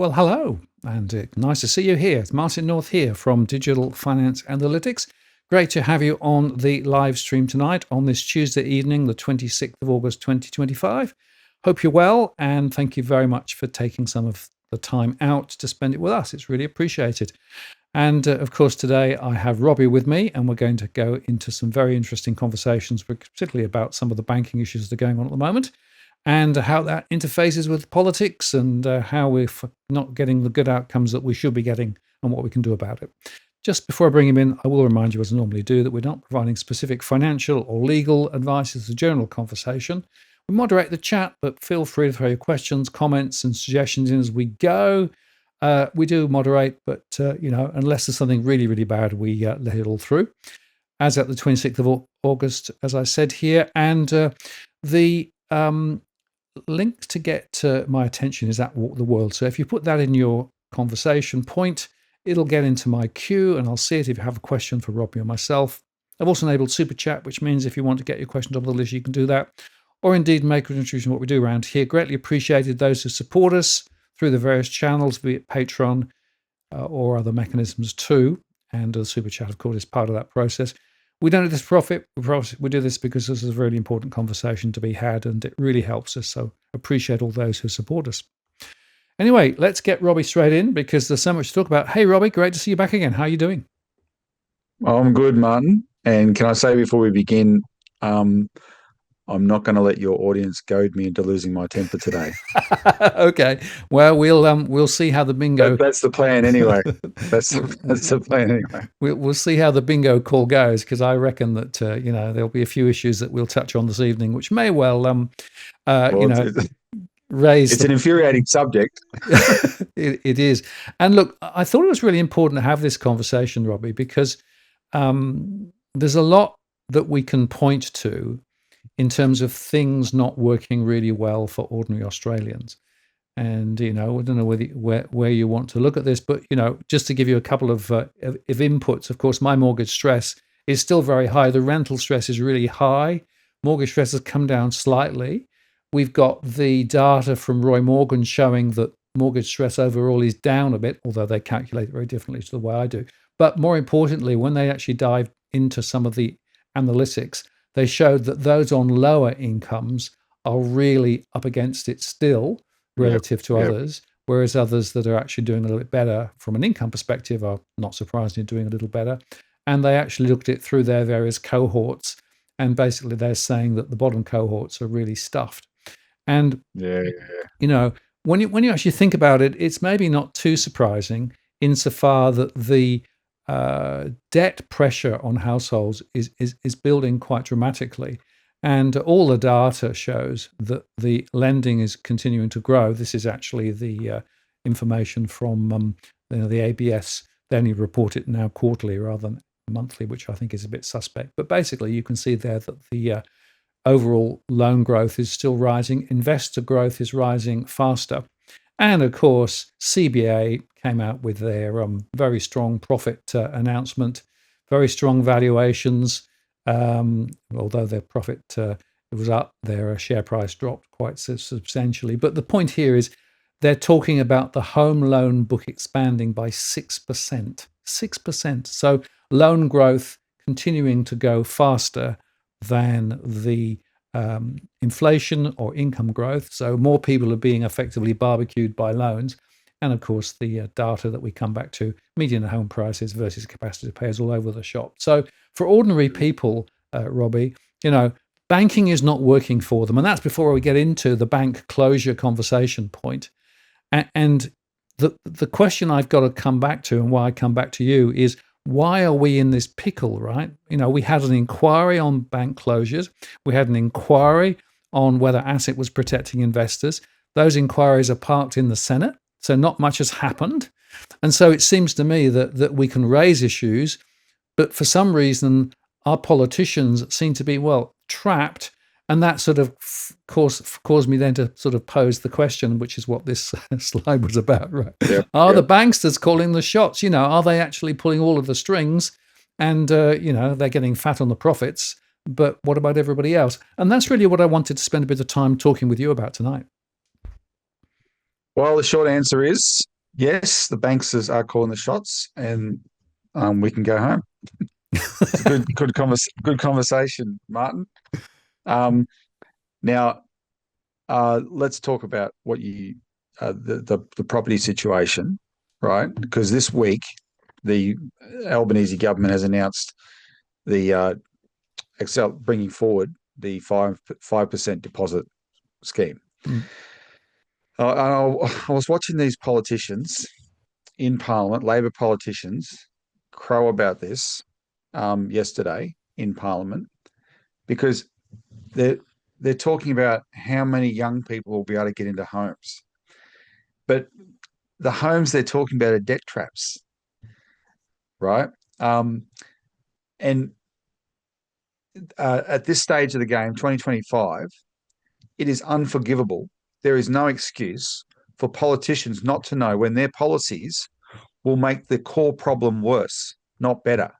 Well, hello, and nice to see you here. It's Martin North here from Digital Finance Analytics. Great to have you on the live stream tonight on this Tuesday evening, the 26th of August, 2025. Hope you're well, and thank you very much for taking some of the time out to spend it with us. It's really appreciated. And of course, today I have Robbie with me, and we're going to go into some very interesting conversations, particularly about some of the banking issues that are going on at the moment, and how that interfaces with politics, and how we're not getting the good outcomes that we should be getting, and what we can do about it. Just before I bring him in, I will remind you, as I normally do, that we're not providing specific financial or legal advice. It's a general conversation. We moderate the chat, but feel free to throw your questions, comments, and suggestions in as we go. We do moderate, but unless there's something really, really bad, we let it all through. As at the 26th of August, as I said here, and the link to get my attention is at Walk the World. So if you put that in your conversation point, it'll get into my queue, and I'll see it if you have a question for Robbie or myself. I've also enabled Super Chat, which means if you want to get your question up on the list, you can do that, or indeed make a contribution to what we do around here. Greatly appreciated those who support us through the various channels, be it Patreon or other mechanisms too. And the Super Chat, of course, is part of that process. We don't do this for profit. We do this because this is a really important conversation to be had, and it really helps us. So appreciate all those who support us. Anyway, let's get Robbie straight in because there's so much to talk about. Hey, Robbie, great to see you back again. How are you doing? I'm good, Martin. And can I say before we begin, I'm not going to let your audience goad me into losing my temper today. Okay. Well, we'll see how the bingo. That's the plan anyway. That's the plan anyway. We'll see how the bingo call goes, because I reckon that there'll be a few issues that we'll touch on this evening, which may well raise. It's an infuriating subject. It is. And look, I thought it was really important to have this conversation, Robbie, because there's a lot that we can point to in terms of things not working really well for ordinary Australians. And, I don't know where you want to look at this, but, just to give you a couple of inputs, of course, my mortgage stress is still very high. The rental stress is really high. Mortgage stress has come down slightly. We've got the data from Roy Morgan showing that mortgage stress overall is down a bit, although they calculate it very differently to the way I do. But more importantly, when they actually dive into some of the analytics, they showed that those on lower incomes are really up against it still relative to others, whereas others that are actually doing a little bit better from an income perspective are not surprisingly doing a little better. And they actually looked at it through their various cohorts, and basically they're saying that the bottom cohorts are really stuffed. And, when you actually think about it, it's maybe not too surprising insofar that the debt pressure on households is building quite dramatically. And all the data shows that the lending is continuing to grow. This is actually the information from the ABS. They only report it now quarterly rather than monthly, which I think is a bit suspect. But basically, you can see there that the overall loan growth is still rising. Investor growth is rising faster. And of course, CBA came out with their very strong profit announcement, very strong valuations. Although their profit was up, their share price dropped quite substantially. But the point here is they're talking about the home loan book expanding by 6%. 6%. So loan growth continuing to go faster than the inflation or income growth. So more people are being effectively barbecued by loans. And of course, the data that we come back to, median home prices versus capacity to pay, is all over the shop. So for ordinary people, Robbie, banking is not working for them. And that's before we get into the bank closure conversation point. And the question I've got to come back to, and why I come back to you, is why are we in this pickle, right? We had an inquiry on bank closures. We had an inquiry on whether ASIC was protecting investors. Those inquiries are parked in the Senate, so not much has happened. And so it seems to me that we can raise issues, but for some reason, our politicians seem to be, trapped. And that sort of caused me then to sort of pose the question, which is what this slide was about, right? Are the banksters calling the shots? Are they actually pulling all of the strings? And, they're getting fat on the profits. But what about everybody else? And that's really what I wanted to spend a bit of time talking with you about tonight. Well, the short answer is yes, the banksters are calling the shots, and we can go home. It's a good conversation, Martin. Um, now, let's talk about what you the property situation, right? Because this week, the Albanese government has announced the bringing forward the 5% deposit scheme. Mm. I was watching these politicians in Parliament, Labor politicians, crow about this yesterday in Parliament because they're they're talking about how many young people will be able to get into homes, but the homes they're talking about are debt traps, right? Um, and At this stage of the game, 2025, it is unforgivable. There is no excuse for politicians not to know when their policies will make the core problem worse, not better.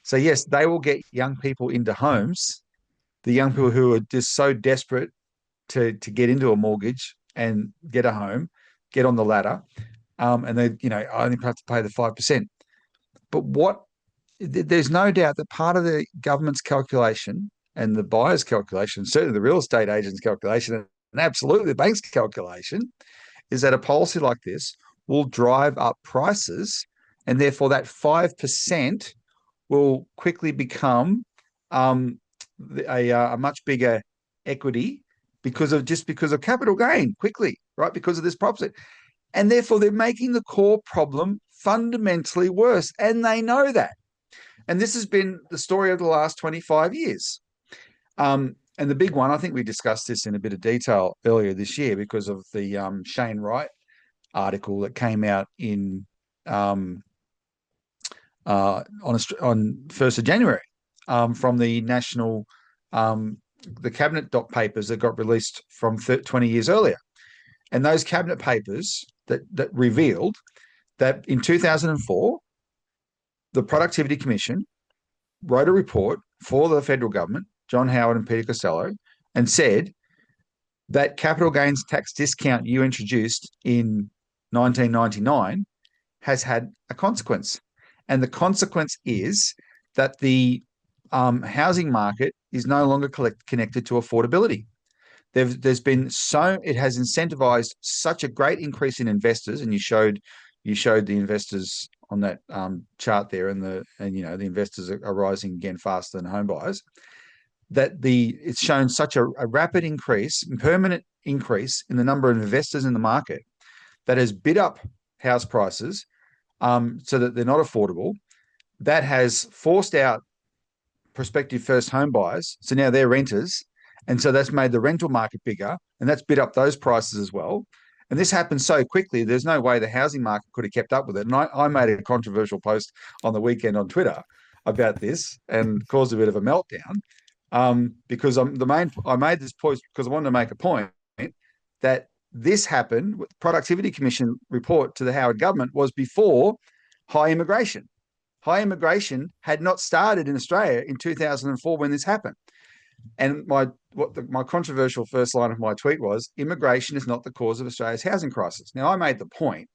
So, yes, they will get young people into homes, the young people who are just so desperate to get into a mortgage and get a home, get on the ladder, and they, only have to pay the 5%. But there's no doubt that part of the government's calculation and the buyer's calculation, certainly the real estate agent's calculation, and absolutely the bank's calculation, is that a policy like this will drive up prices, and therefore that 5% will quickly become a much bigger equity because of capital gain quickly, right? Because of this proposition. And therefore they're making the core problem fundamentally worse. And they know that. And this has been the story of the last 25 years. And the big one, I think we discussed this in a bit of detail earlier this year because of the Shane Wright article that came out in on 1st of January from the national the cabinet doc papers that got released from 20 years earlier. And those cabinet papers that revealed that in 2004, the Productivity Commission wrote a report for the federal government, John Howard and Peter Costello, and said that capital gains tax discount you introduced in 1999 has had a consequence. And the consequence is that the housing market is no longer connected to affordability. There's been it has incentivized such a great increase in investors, and you showed the investors on that chart there, and the investors are rising again faster than home buyers. That it's shown such a rapid increase, permanent increase in the number of investors in the market that has bid up house prices so that they're not affordable. That has forced out prospective first home buyers, so now they're renters, and so that's made the rental market bigger, and that's bid up those prices as well. And this happened so quickly, there's no way the housing market could have kept up with it. And I made a controversial post on the weekend on Twitter about this and caused a bit of a meltdown because I made this post because I wanted to make a point that this happened. The Productivity Commission report to the Howard government was before high immigration. High immigration had not started in Australia in 2004 when this happened. And my controversial first line of my tweet was, immigration is not the cause of Australia's housing crisis. Now, I made the point,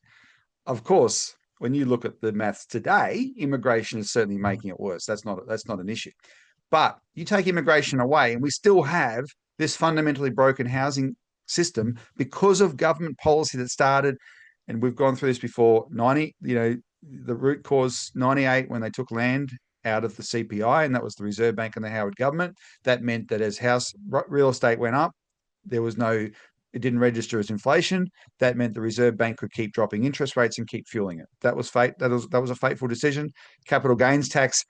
of course, when you look at the maths today, immigration is certainly making it worse. That's not an issue. But you take immigration away and we still have this fundamentally broken housing system because of government policy that started, and we've gone through this before, the root cause 98 when they took land out of the CPI, and that was the Reserve Bank and the Howard government. That meant that as real estate went up, it didn't register as inflation. That meant the Reserve Bank could keep dropping interest rates and keep fueling it. That was a fateful decision. Capital gains tax.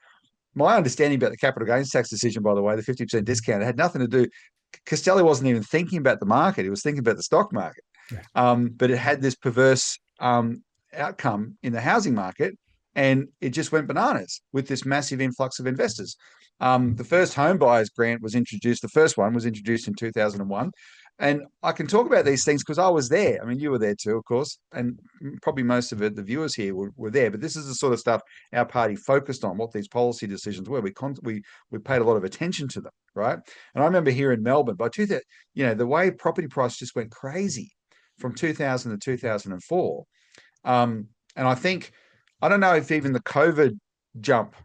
My understanding about the capital gains tax decision, by the way, the 50% discount, it had nothing to do. Costello wasn't even thinking about the market. He was thinking about the stock market. Yeah. But it had this perverse outcome in the housing market, and it just went bananas with this massive influx of investors. The first home buyers grant was introduced. The first one was introduced in 2001. And I can talk about these things because I was there. I mean, you were there too, of course, and probably most of the viewers here were there. But this is the sort of stuff our party focused on, what these policy decisions were. We paid a lot of attention to them, right? And I remember here in Melbourne, by 2000, the way property prices just went crazy from 2000 to 2004. And I think, I don't know if even the COVID jump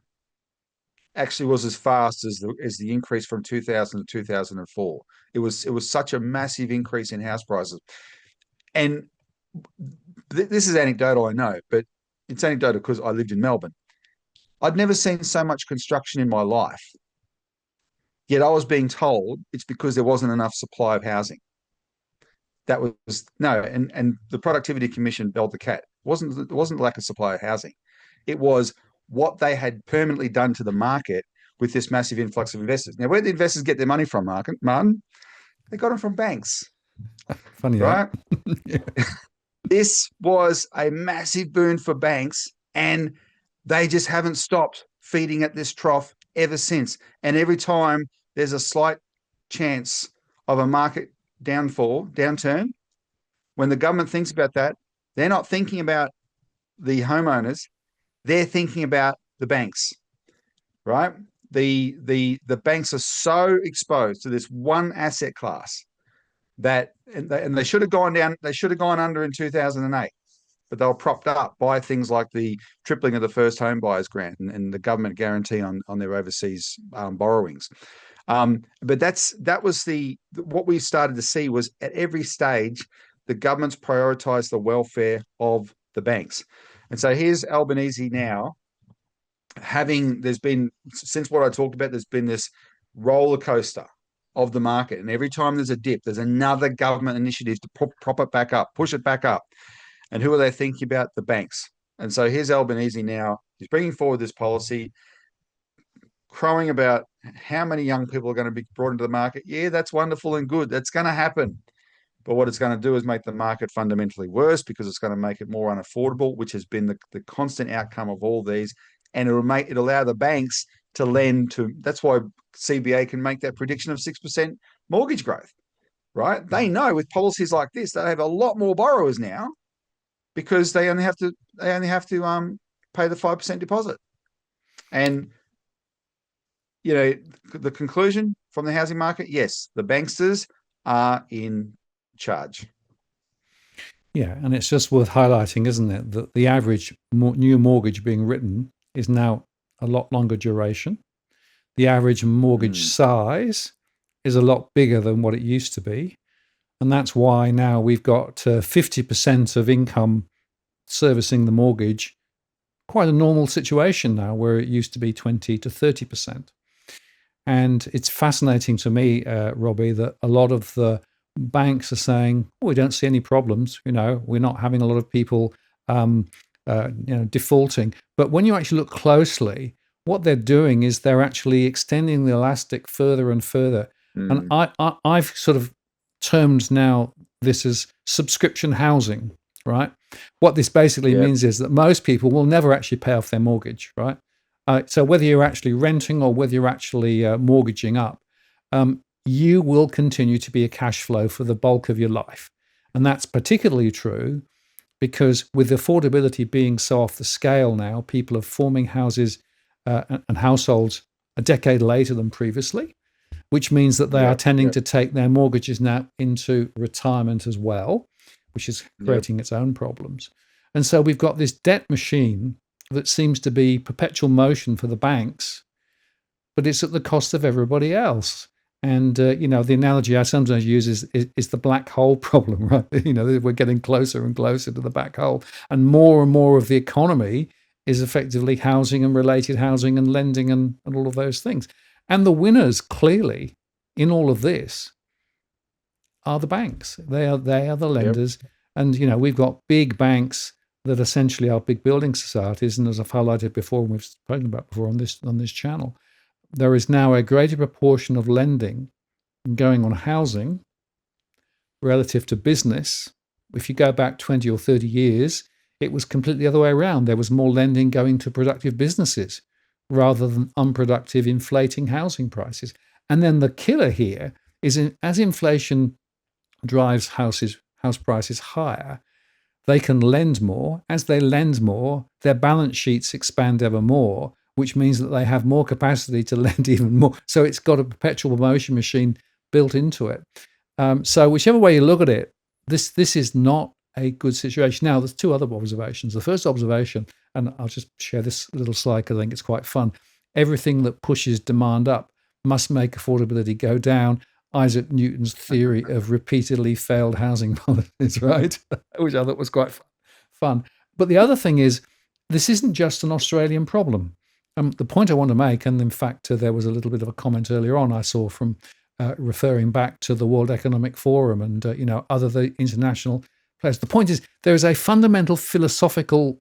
actually was as fast as the increase from 2000 to 2004. It was such a massive increase in house prices. And this is anecdotal, I know, but it's anecdotal because I lived in Melbourne. I'd never seen so much construction in my life. Yet I was being told it's because there wasn't enough supply of housing. That was no, and the Productivity Commission belled the cat. It wasn't lack of supply of housing. It was what they had permanently done to the market with this massive influx of investors. Now, where did the investors get their money from, Martin? They got them from banks. Funny, right? Yeah. This was a massive boon for banks, and they just haven't stopped feeding at this trough ever since. And every time there's a slight chance of a market downturn, when the government thinks about that, they're not thinking about the homeowners, they're thinking about the banks, right? The banks are so exposed to this one asset class that, and they should have gone down, they should have gone under in 2008, but they were propped up by things like the tripling of the first home buyers grant and the government guarantee on their overseas borrowings. But that was what we started to see was at every stage, the government's prioritized the welfare of the banks. And so here's Albanese now there's been, since what I talked about, there's been this roller coaster of the market. And every time there's a dip, there's another government initiative to prop it back up, push it back up. And who are they thinking about? The banks. And so here's Albanese now. He's bringing forward this policy, crowing about how many young people are going to be brought into the market. Yeah, that's wonderful and good. That's going to happen. But what it's going to do is make the market fundamentally worse because it's going to make it more unaffordable, which has been the constant outcome of all these. And it'll allow the banks to lend to. That's why CBA can make that prediction of 6% mortgage growth, right? They know with policies like this, they have a lot more borrowers now because they only have to pay the 5% deposit. And the conclusion from the housing market, yes, the banksters are in charge. Yeah, and it's just worth highlighting, isn't it, that the average new mortgage being written is now a lot longer duration. The average mortgage size is a lot bigger than what it used to be. And that's why now we've got 50% of income servicing the mortgage, quite a normal situation now, where it used to be 20 to 30%. And it's fascinating to me, Robbie, that a lot of the banks are saying, we don't see any problems. We're not having a lot of people defaulting. But when you actually look closely, what they're doing is they're actually extending the elastic further and further. And I've sort of termed now this as subscription housing, right? What this basically means is that most people will never actually pay off their mortgage, right? So whether you're actually renting or whether you're actually mortgaging up, you will continue to be a cash flow for the bulk of your life. And that's particularly true because with affordability being so off the scale now, people are forming houses and households a decade later than previously, which means that they are tending to take their mortgages now into retirement as well, which is creating its own problems. And so we've got this debt machine that seems to be perpetual motion for the banks, but it's at the cost of everybody else. And, the analogy I sometimes use is the black hole problem, right? We're getting closer and closer to the black hole. And more of the economy is effectively housing and related housing and lending and all of those things. And the winners, clearly, in all of this are the banks. They are the lenders. Yep. And, we've got big banks that essentially are big building societies. And as I've highlighted before, and we've spoken about before on this channel, there is now a greater proportion of lending going on housing relative to business. If you go back 20 or 30 years, it was completely the other way around. There was more lending going to productive businesses rather than unproductive, inflating housing prices. And then the killer here is as inflation drives house prices higher, they can lend more. As they lend more, their balance sheets expand ever more, which means that they have more capacity to lend even more. So it's got a perpetual motion machine built into it. So whichever way you look at it, this is not a good situation. Now, there's two other observations. The first observation, and I'll just share this little slide because I think it's quite fun. Everything that pushes demand up must make affordability go down. Isaac Newton's theory of repeatedly failed housing policies, right? Which I thought was quite fun. But the other thing is, this isn't just an Australian problem. The point I want to make, and in fact, there was a little bit of a comment earlier on I saw from referring back to the World Economic Forum and other the international players. The point is, there is a fundamental philosophical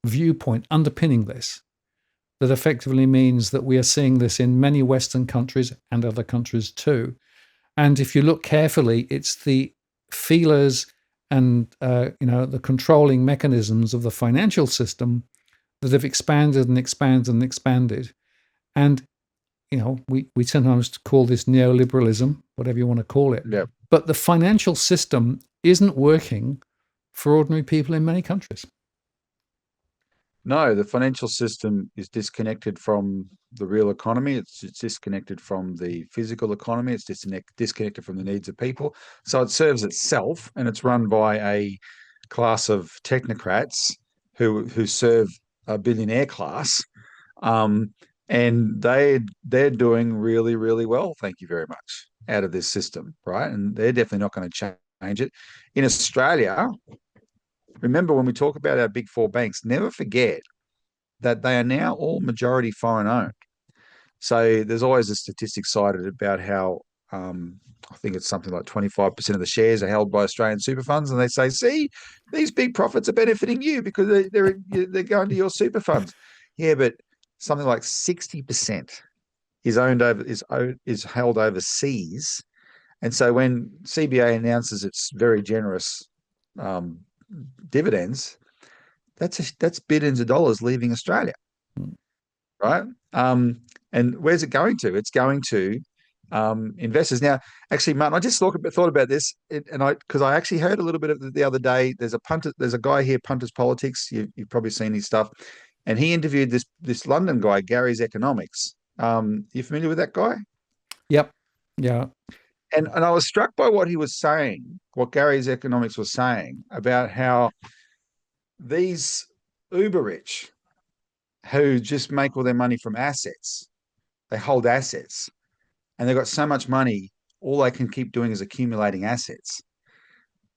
viewpoint underpinning this that effectively means that we are seeing this in many Western countries and other countries too. And if you look carefully, it's the feelers and the controlling mechanisms of the financial system that have expanded and expanded and expanded. And we sometimes call this neoliberalism, whatever you want to call it. Yeah. But the financial system isn't working for ordinary people in many countries. No, the financial system is disconnected from the real economy. It's disconnected from the physical economy. It's disconnected from the needs of people. So it serves itself, and it's run by a class of technocrats who serve a billionaire class, and they're doing really, really well. Thank you very much out of this system, right? And they're definitely not going to change it. In Australia, remember when we talk about our big four banks, never forget that they are now all majority foreign owned. So there's always a statistic cited about how I think it's something like 25% of the shares are held by Australian super funds, and they say, "See, these big profits are benefiting you because they're going to your super funds." Yeah, but something like 60% is held overseas, and so when CBA announces its very generous dividends, that's billions of dollars leaving Australia, right? And where's it going to? It's going to investors. Now, actually, Martin, I just thought about this, because I actually heard a little bit of it the other day. There's a guy here, Punters Politics. You've probably seen his stuff, and he interviewed this London guy, Gary's Economics. You familiar with that guy? Yep. Yeah. And I was struck by what he was saying, what Gary's Economics was saying about how these uber rich who just make all their money from assets, they hold assets, and they've got so much money, all they can keep doing is accumulating assets,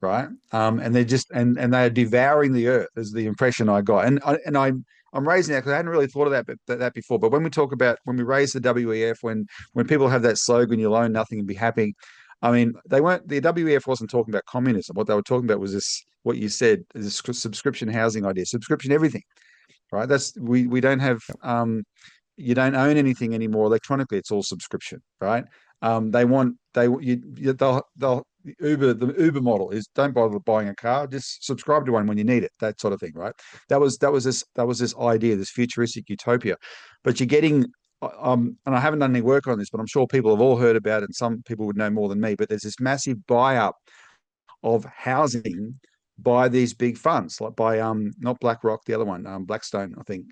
right? And they're just and they are devouring the earth, is the impression I got. And I'm raising that because I hadn't really thought of that before. But when we raise the WEF, when people have that slogan, "You'll own nothing and be happy," I mean, the WEF wasn't talking about communism. What they were talking about was this, what you said, is a subscription housing idea, subscription everything, right? We don't have you don't own anything anymore electronically. It's all subscription, right? The Uber model is, don't bother buying a car, just subscribe to one when you need it, that sort of thing, right? That was this idea, this futuristic utopia. But you're getting, and I haven't done any work on this, but I'm sure people have all heard about it, and some people would know more than me. But there's this massive buy up of housing by these big funds, like by not BlackRock, the other one, Blackstone, I think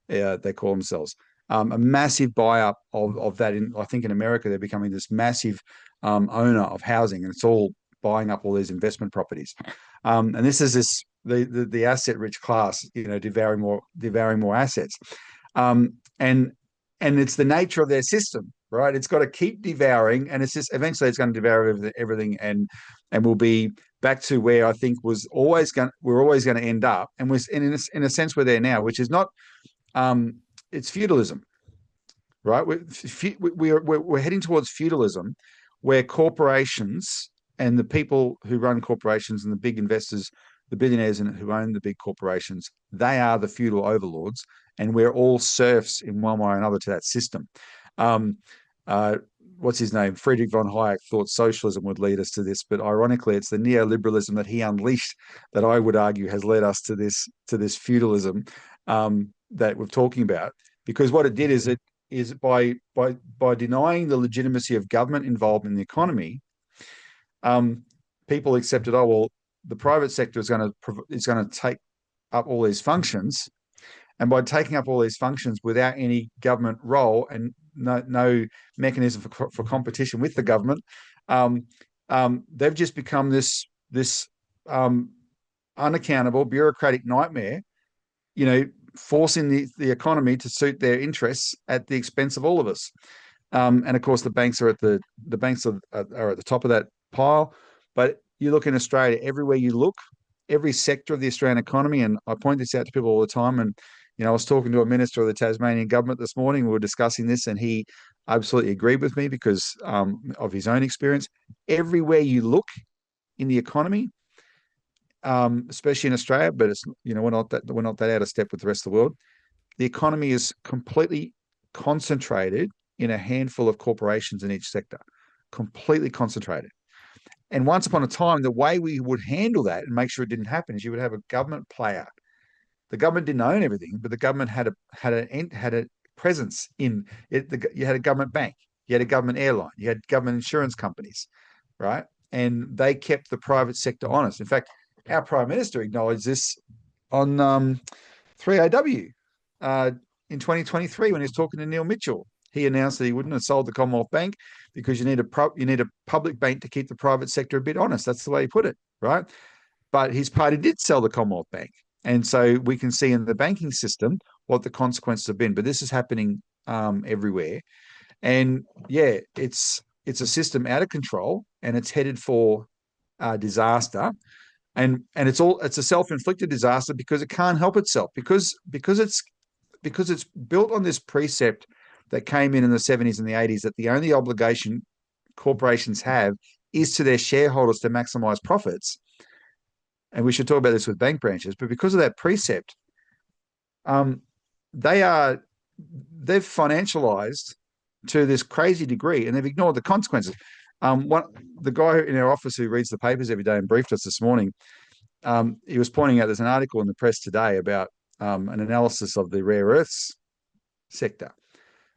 they call themselves. A massive buy up of that. I think in America they're becoming this massive owner of housing, and it's all buying up all these investment properties. And this is the asset rich class, devouring more assets. And it's the nature of their system, right? It's got to keep devouring, and it's just eventually it's going to devour everything, and we'll be back to where I think we're always going to end up, and in a sense we're there now, which is not. It's feudalism, right? We're heading towards feudalism, where corporations and the people who run corporations and the big investors, the billionaires who own the big corporations, they are the feudal overlords, and we're all serfs in one way or another to that system. What's his name? Friedrich von Hayek thought socialism would lead us to this, but ironically, it's the neoliberalism that he unleashed that I would argue has led us to this feudalism that we're talking about. Because what it did is by denying the legitimacy of government involvement in the economy, people accepted, oh well, the private sector is going to take up all these functions, and by taking up all these functions without any government role and no mechanism for competition with the government, they've just become this this unaccountable bureaucratic nightmare, forcing the economy to suit their interests at the expense of all of us. And of course, the banks are at the top of that pile. But you look in Australia, everywhere you look, every sector of the Australian economy, and I point this out to people all the time. And I was talking to a minister of the Tasmanian government this morning. We were discussing this, and he absolutely agreed with me because of his own experience. Everywhere you look in the economy, especially in Australia, but it's we're not that out of step with the rest of the world. The economy is completely concentrated in a handful of corporations in each sector, completely concentrated. And once upon a time, the way we would handle that and make sure it didn't happen is you would have a government player. The government didn't own everything, but the government had a presence in it. You had a government bank, you had a government airline, you had government insurance companies, right? And they kept the private sector honest. In fact, our Prime Minister acknowledged this on 3AW in 2023 when he was talking to Neil Mitchell. He announced that he wouldn't have sold the Commonwealth Bank because you need a public bank to keep the private sector a bit honest. That's the way he put it, right? But his party did sell the Commonwealth Bank. And so we can see in the banking system what the consequences have been. But this is happening everywhere. And yeah, it's a system out of control, and it's headed for disaster. And it's a self-inflicted disaster because it can't help itself, because it's built on this precept that came in the 70s and the 80s that the only obligation corporations have is to their shareholders to maximize profits. And we should talk about this with bank branches, but because of that precept, they've financialized to this crazy degree, and they've ignored the consequences. The guy in our office who reads the papers every day and briefed us this morning, he was pointing out there's an article in the press today about an analysis of the rare earths sector,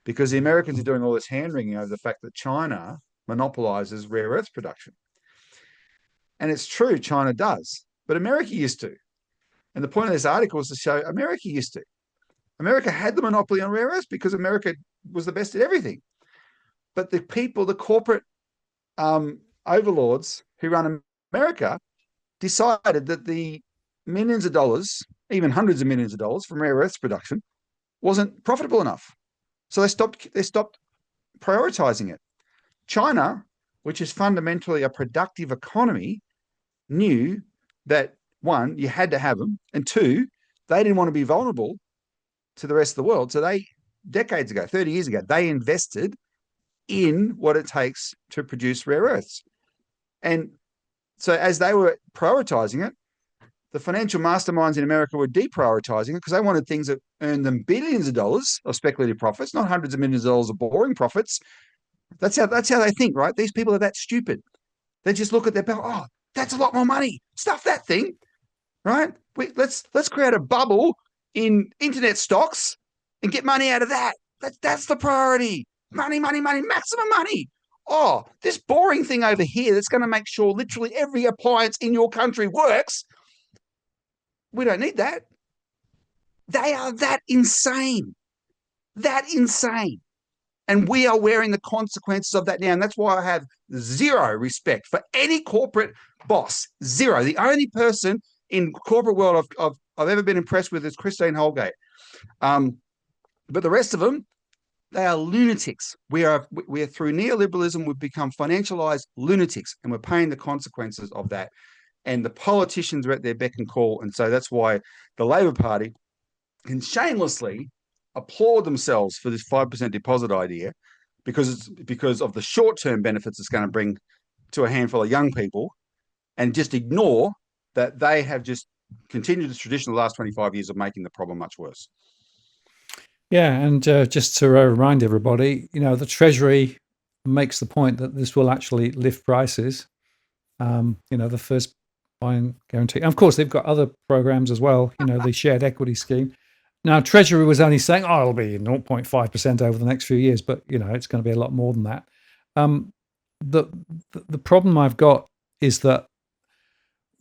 because the Americans are doing all this hand-wringing over the fact that China monopolizes rare earth production. And it's true, China does, but America used to. And the point of this article is to show America used to. America had the monopoly on rare earths because America was the best at everything. But the people, the corporate overlords who run America, decided that the millions of dollars, even hundreds of millions of dollars from rare earths production wasn't profitable enough. So they stopped prioritizing it. China, which is fundamentally a productive economy, knew that, one, you had to have them, and two, they didn't want to be vulnerable to the rest of the world. So they, decades ago, 30 years ago, they invested in what it takes to produce rare earths. And so as they were prioritizing it, the financial masterminds in America were deprioritizing it because they wanted things that earned them billions of dollars of speculative profits, not hundreds of millions of dollars of boring profits. That's how they think, right? These people are that stupid. They just look at their bill. Oh, that's a lot more money. Stuff that thing, right? Let's create a bubble in internet stocks and get money out of that. That's the priority. Money, maximum money. Oh, this boring thing over here that's going to make sure literally every appliance in your country works. We don't need that. They are that insane. And we are wearing the consequences of that now. And that's why I have zero respect for any corporate boss. Zero. The only person in corporate world I've ever been impressed with is Christine Holgate. But the rest of them, they are lunatics. We are through neoliberalism, we've become financialized lunatics, and we're paying the consequences of that. And the politicians are at their beck and call. And so that's why the Labor Party can shamelessly applaud themselves for this 5% deposit idea, because of the short-term benefits it's going to bring to a handful of young people, and just ignore that they have just continued the tradition of the last 25 years of making the problem much worse. Yeah, and just to remind everybody, the Treasury makes the point that this will actually lift prices. The first buying guarantee. And of course, they've got other programs as well, the shared equity scheme. Now, Treasury was only saying, it'll be 0.5% over the next few years, but, it's going to be a lot more than that. The problem I've got is that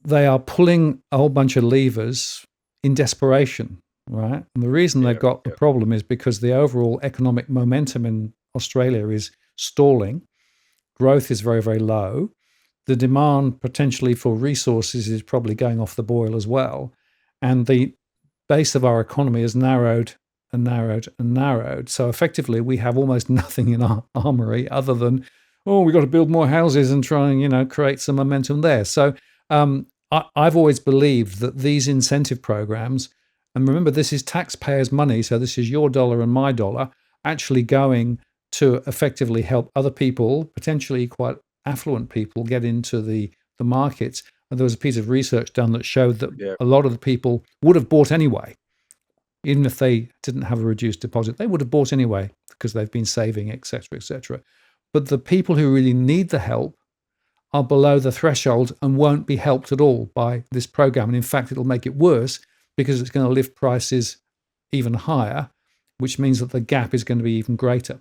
they are pulling a whole bunch of levers in desperation, right? And the reason they've got the problem is because the overall economic momentum in Australia is stalling. Growth is very, very low. the demand potentially for resources is probably going off the boil as well. And the base of our economy has narrowed and narrowed and narrowed. So effectively, we have almost nothing in our armory other than, oh, we've got to build more houses and try and, create some momentum there. So I've always believed that these incentive programs, and remember, this is taxpayers' money, so this is your dollar and my dollar, actually going to effectively help other people, potentially quite affluent people, get into the markets. And there was a piece of research done that showed that a lot of the people would have bought anyway, even if they didn't have a reduced deposit. They would have bought anyway because they've been saving, et cetera, et cetera. But the people who really need the help are below the threshold and won't be helped at all by this program. And in fact, it'll make it worse because it's going to lift prices even higher, which means that the gap is going to be even greater.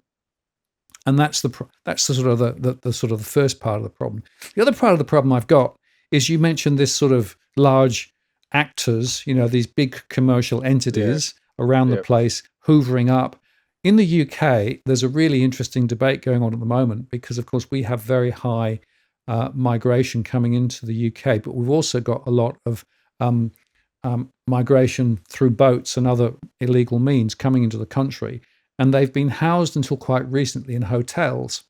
And that's the sort of the first part of the problem. The other part of the problem I've got is you mentioned this sort of large actors, these big commercial entities around the place hoovering up. In the UK, there's a really interesting debate going on at the moment because, of course, we have very high migration coming into the UK, but we've also got a lot of migration through boats and other illegal means coming into the country. And they've been housed until quite recently in hotels.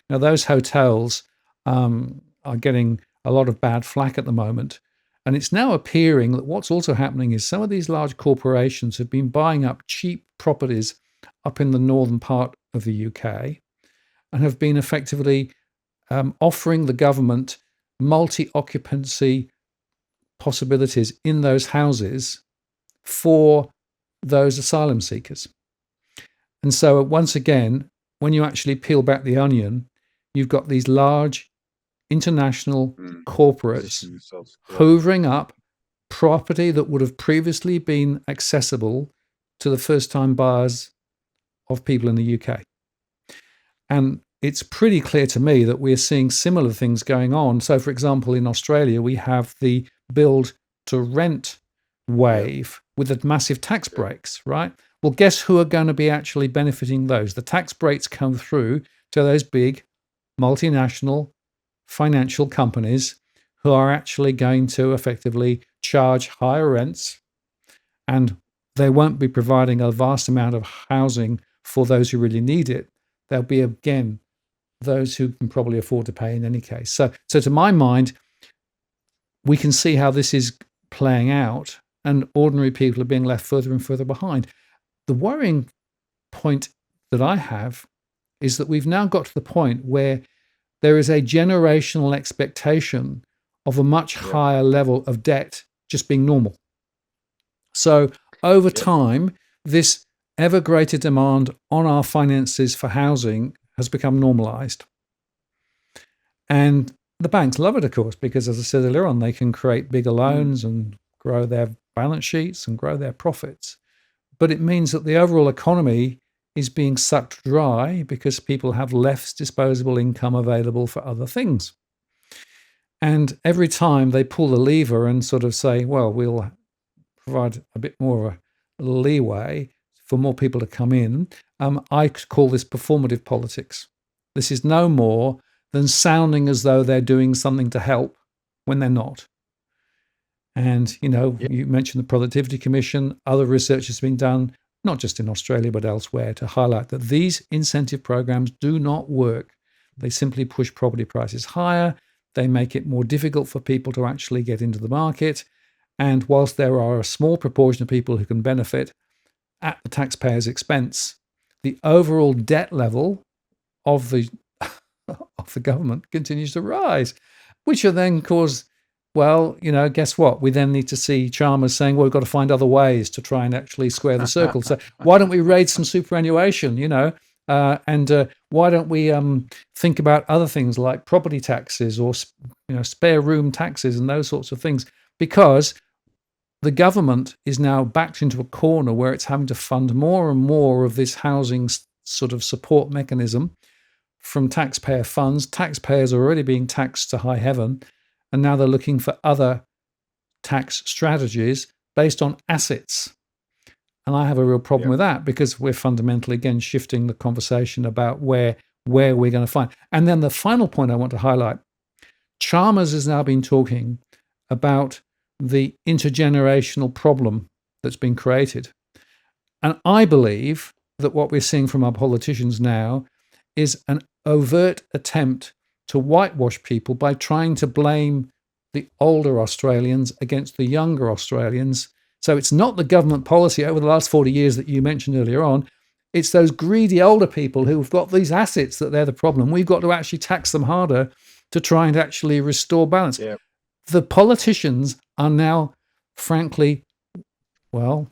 Now, those hotels are getting a lot of bad flack at the moment. And it's now appearing that what's also happening is some of these large corporations have been buying up cheap properties up in the northern part of the UK and have been effectively offering the government multi-occupancy possibilities in those houses for those asylum seekers. And so once again, when you actually peel back the onion, you've got these large international corporates hoovering up property that would have previously been accessible to the first-time buyers of people in the UK. And it's pretty clear to me that we're seeing similar things going on. So, for example, in Australia, we have the build-to-rent wave with the massive tax breaks, right? Well, guess who are going to be actually benefiting those? The tax breaks come through to those big multinational financial companies who are actually going to effectively charge higher rents, and they won't be providing a vast amount of housing for those who really need it. There'll be, again, those who can probably afford to pay in any case. So to my mind, we can see how this is playing out, and ordinary people are being left further and further behind. The worrying point that I have is that we've now got to the point where there is a generational expectation of a much higher level of debt just being normal. So over time, this ever greater demand on our finances for housing has become normalized. And the banks love it, of course, because as I said earlier on, they can create bigger loans and grow their balance sheets and grow their profits. But it means that the overall economy is being sucked dry because people have less disposable income available for other things. And every time they pull the lever and sort of say, well, we'll provide a bit more of a leeway for more people to come in, I call this performative politics. This is no more than sounding as though they're doing something to help when they're not. And, you mentioned the Productivity Commission, other research has been done, not just in Australia, but elsewhere, to highlight that these incentive programs do not work. They simply push property prices higher. They make it more difficult for people to actually get into the market. And whilst there are a small proportion of people who can benefit at the taxpayer's expense, the overall debt level of the government continues to rise, which will then cause, well, guess what? We then need to see Chalmers saying, well, we've got to find other ways to try and actually square the circle. So why don't we raise some superannuation, and why don't we think about other things like property taxes or, spare room taxes and those sorts of things? Because the government is now backed into a corner where it's having to fund more and more of this housing sort of support mechanism from taxpayer funds. Taxpayers are already being taxed to high heaven, and now they're looking for other tax strategies based on assets. And I have a real problem with that because we're fundamentally, again, shifting the conversation about where we're going to find. And then the final point I want to highlight, Chalmers has now been talking about the intergenerational problem that's been created. And I believe that what we're seeing from our politicians now is an overt attempt to whitewash people by trying to blame the older Australians against the younger Australians. So it's not the government policy over the last 40 years that you mentioned earlier on. It's those greedy older people who've got these assets that they're the problem. We've got to actually tax them harder to try and actually restore balance. Yeah. The politicians are now, frankly, well,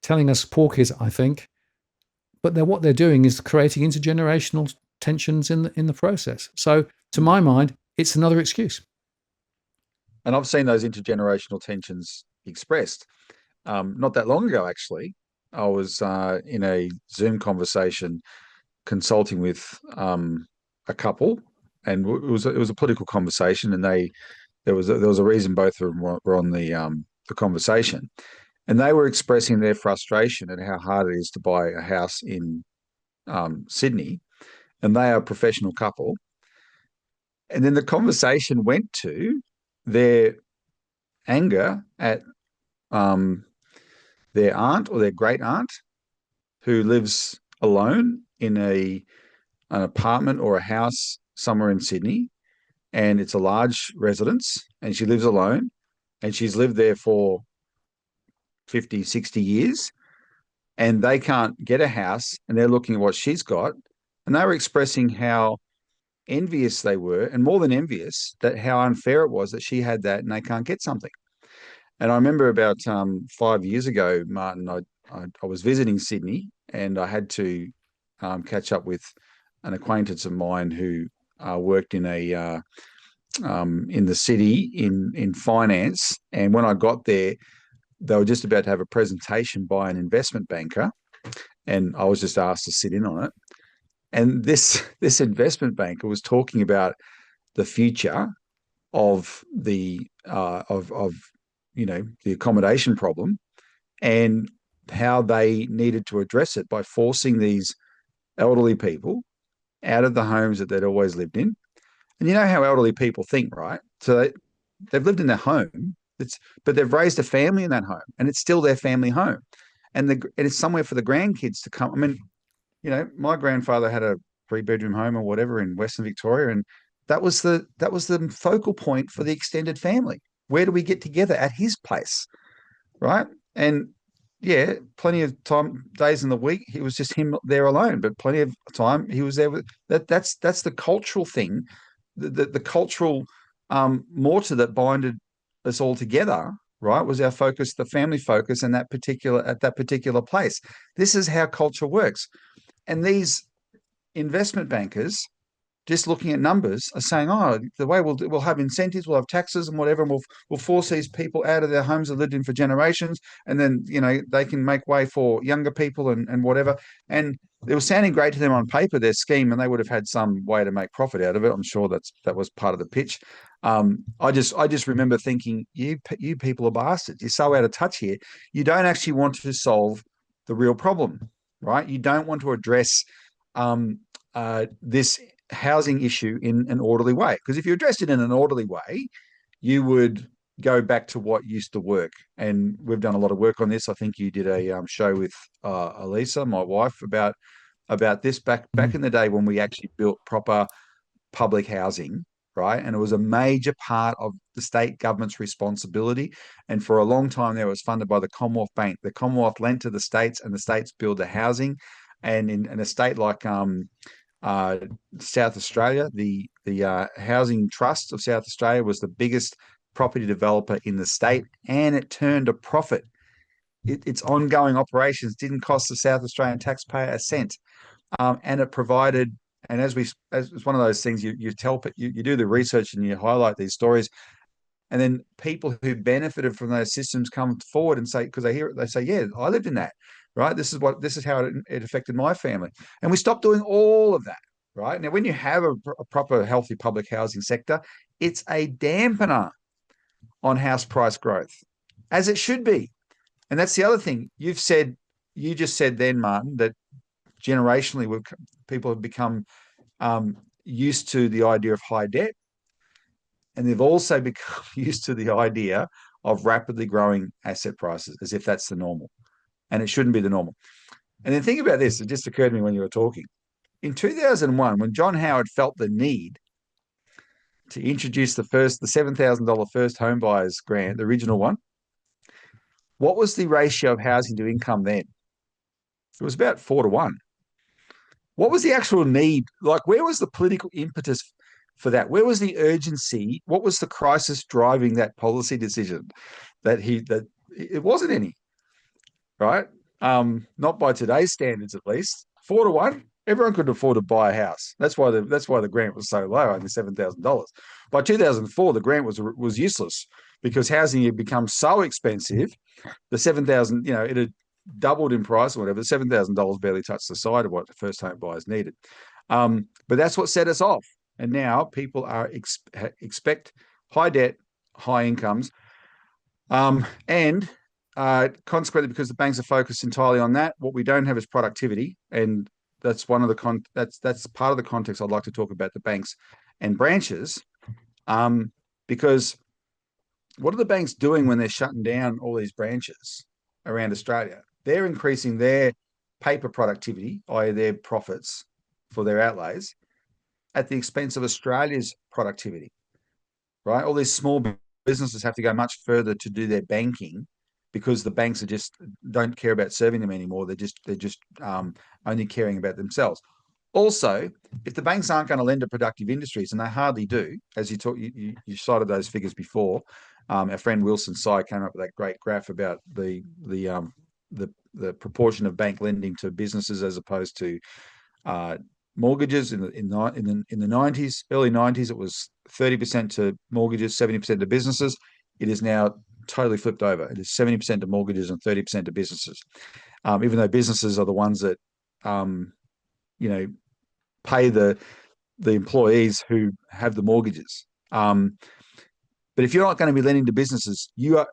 telling us porkies, I think. But what they're doing is creating intergenerational tensions in the process. So, to my mind, it's another excuse. And I've seen those intergenerational tensions expressed. Not that long ago, actually, I was in a Zoom conversation consulting with a couple, and it was a political conversation, and there was a reason both of them were on the conversation, and they were expressing their frustration at how hard it is to buy a house in Sydney, and they are a professional couple. And then the conversation went to their anger at their aunt or their great aunt who lives alone in an apartment or a house somewhere in Sydney, and it's a large residence, and she lives alone, and she's lived there for 50, 60 years, and they can't get a house, and they're looking at what she's got, and they were expressing how envious they were, and more than envious, that how unfair it was that she had that and they can't get something. And I remember about 5 years ago, Martin, I was visiting Sydney, and I had to catch up with an acquaintance of mine who worked in the city in finance. And when I got there, they were just about to have a presentation by an investment banker, and I was just asked to sit in on it. And this investment banker was talking about the future of the the accommodation problem, and how they needed to address it by forcing these elderly people out of the homes that they'd always lived in. And you know how elderly people think, right? So they've lived in their home, but they've raised a family in that home, and it's still their family home, and it's somewhere for the grandkids to come. I mean, my grandfather had a 3-bedroom home or whatever in Western Victoria, and that was the focal point for the extended family. Where do we get together? At his place, right? And yeah, plenty of days in the week he was just him there alone, but plenty of time he was there with that. That's the cultural thing, the cultural mortar that binded us all together. Right, was our focus, the family focus, and at that particular place. This is how culture works. And these investment bankers, just looking at numbers, are saying, "Oh, the way we'll have incentives, we'll have taxes and whatever, and we'll force these people out of their homes that lived in for generations, and then they can make way for younger people and whatever." And it was sounding great to them on paper, their scheme, and they would have had some way to make profit out of it. I'm sure that was part of the pitch. I just remember thinking, you people are bastards. You're so out of touch here. You don't actually want to solve the real problem, right? You don't want to address this housing issue in an orderly way. Because if you addressed it in an orderly way, you would go back to what used to work. And we've done a lot of work on this. I think you did a show with Elisa, my wife, about this back in the day when we actually built proper public housing, right? And it was a major part of the state government's responsibility. And for a long time there, it was funded by the Commonwealth Bank. The Commonwealth lent to the states, and the states build the housing. And in a state like South Australia, the Housing Trust of South Australia was the biggest property developer in the state, and it turned a profit. Its ongoing operations didn't cost the South Australian taxpayer a cent, and it provided. And as it's one of those things, you do the research and you highlight these stories, and then people who benefited from those systems come forward and say, because they hear it, they say, "Yeah, I lived in that." Right? This is how it affected my family. And we stopped doing all of that. Right? Now, when you have a proper, healthy public housing sector, it's a dampener on house price growth, as it should be. And that's the other thing you just said then, Martin, that generationally people have become used to the idea of high debt. And they've also become used to the idea of rapidly growing asset prices as if that's the normal. And it shouldn't be the normal. And then think about this. It just occurred to me when you were talking. In 2001, when John Howard felt the need to introduce the $7,000 first home buyers grant, the original one, what was the ratio of housing to income then? It was about 4-1. What was the actual need? Like, where was the political impetus for that? Where was the urgency? What was the crisis driving that policy decision? That it wasn't any, right? Not by today's standards, at least. 4-1. Everyone could afford to buy a house. That's why the grant was so low, only $7,000. By 2004, the grant was useless because housing had become so expensive. The 7,000, it had doubled in price or whatever. The $7,000 barely touched the side of what the first home buyers needed. But that's what set us off. And now people are expect high debt, high incomes, and consequently, because the banks are focused entirely on that, what we don't have is productivity, and that's one of the that's part of the context I'd like to talk about the banks and branches, because what are the banks doing when they're shutting down all these branches around Australia? They're increasing their paper productivity, i.e. their profits for their outlays, at the expense of Australia's productivity, right? All these small businesses have to go much further to do their banking because the banks don't care about serving them anymore. They're just only caring about themselves. Also, if the banks aren't going to lend to productive industries, and they hardly do, as you cited those figures before, our friend Wilson Sy came up with that great graph about the proportion of bank lending to businesses as opposed to mortgages in the 90s, early 90s. It was 30% to mortgages, 70% to businesses. It is now totally flipped over. It is 70% to mortgages and 30% to businesses. Even though businesses are the ones that pay the employees who have the mortgages. But if you're not going to be lending to businesses,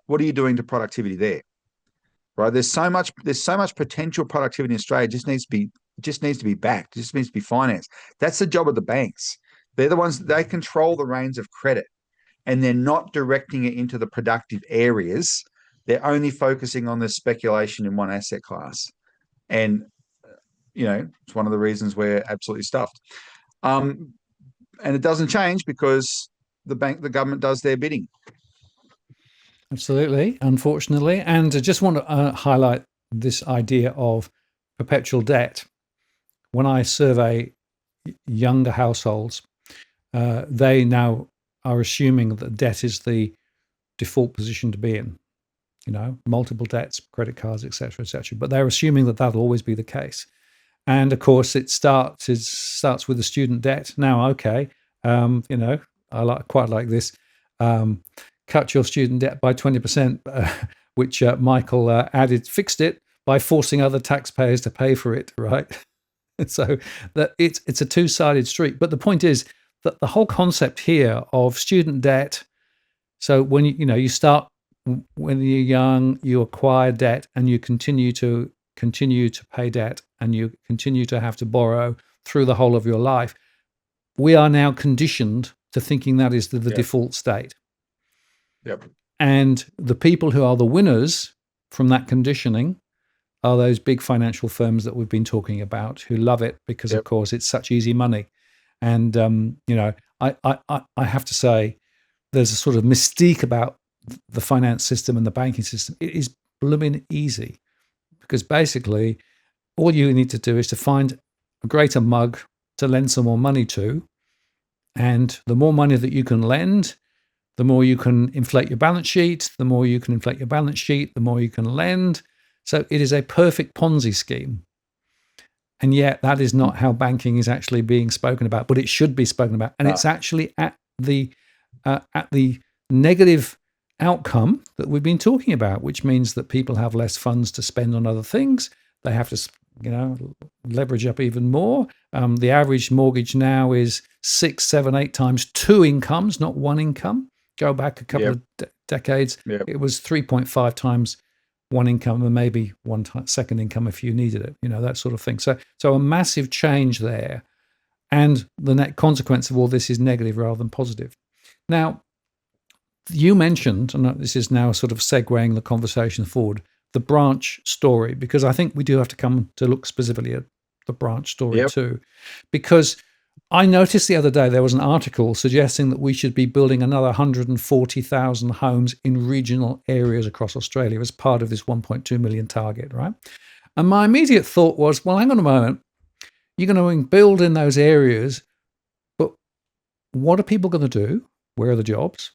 what are you doing to productivity there? Right? There's so much potential productivity in Australia. It just needs to be backed. It just needs to be financed. That's the job of the banks. They're the ones, they control the reins of credit, and they're not directing it into the productive areas. They're only focusing on the speculation in one asset class. And, it's one of the reasons we're absolutely stuffed. And it doesn't change because the government does their bidding. Absolutely, unfortunately. And I just want to highlight this idea of perpetual debt. When I survey younger households, they now are assuming that debt is the default position to be in. Multiple debts, credit cards, etc., etc. But they're assuming that that'll always be the case. And of course, it starts with the student debt. Now, okay, I quite like this. Cut your student debt by 20%, which Michael fixed it by forcing other taxpayers to pay for it, right? So that it's a two-sided street. But the point is that the whole concept here of student debt. So when you start when you're young, you acquire debt, and you continue to pay debt, and you continue to have to borrow through the whole of your life. We are now conditioned to thinking that is the default state. Yep. And the people who are the winners from that conditioning are those big financial firms that we've been talking about, who love it because, of course, it's such easy money. And I have to say, there's a sort of mystique about the finance system and the banking system. It is blooming easy because basically all you need to do is to find a greater mug to lend some more money to. And the more money that you can lend, the more you can inflate your balance sheet. The more you can inflate your balance sheet, the more you can lend. So it is a perfect Ponzi scheme. And yet that is not how banking is actually being spoken about, but it should be spoken about. And it's actually at the negative outcome that we've been talking about, which means that people have less funds to spend on other things. They have to, leverage up even more. The average mortgage now is 6, 7, 8 times 2 incomes, not 1 income. Go back a couple of decades, it was 3.5 times 1 income and maybe 1 second income if you needed it, that sort of thing. So a massive change there. And the net consequence of all this is negative rather than positive. Now, You mentioned, and this is now sort of segueing the conversation forward, the branch story, because I think we do have to come to look specifically at the branch story Yep. too. Because I noticed the other day there was an article suggesting that we should be building another 140,000 homes in regional areas across Australia as part of this 1.2 million target, right? And my immediate thought was, well, hang on a moment. You're going to build in those areas, but what are people going to do? Where are the jobs?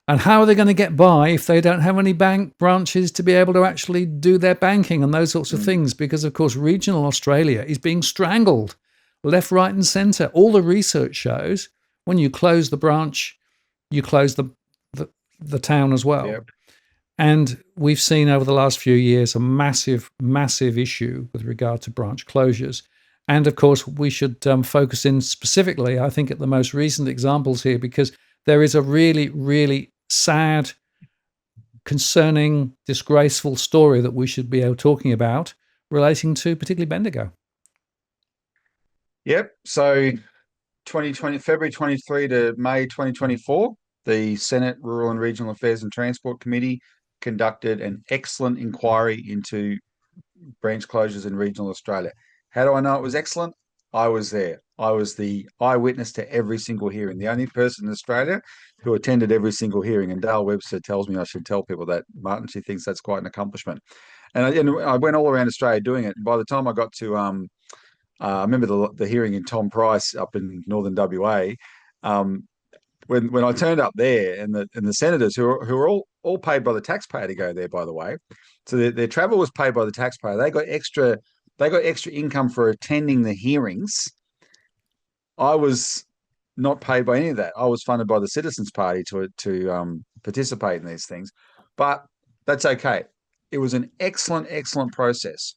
And how are they going to get by if they don't have any bank branches to be able to actually do their banking and those sorts of things? Because, of course, regional Australia is being strangled left, right, and centre. All the research shows when you close the branch, you close the town as well. Yep. And we've seen over the last few years a massive, massive issue with regard to branch closures. And of course, we should focus in specifically, I think, at the most recent examples here, because there is a really, really sad, concerning, disgraceful story that we should be talking about relating to particularly Bendigo. Yep. So 2020, February 23 to May 2024, the Senate Rural and Regional Affairs and Transport Committee conducted an excellent inquiry into branch closures in regional Australia. How do I know it was excellent? I was there. I was the eyewitness to every single hearing, the only person in Australia who attended every single hearing. And Dale Webster tells me I should tell people that. Martin, she thinks that's quite an accomplishment. And I went all around Australia doing it. And by the time I got to, I remember the hearing in Tom Price up in northern WA. Um, when I turned up there, and the senators who are all paid by the taxpayer to go there, by the way, so their travel was paid by the taxpayer. They got extra income for attending the hearings. I was not paid by any of that. I was funded by the Citizens Party to participate in these things, but that's okay. It was an excellent process,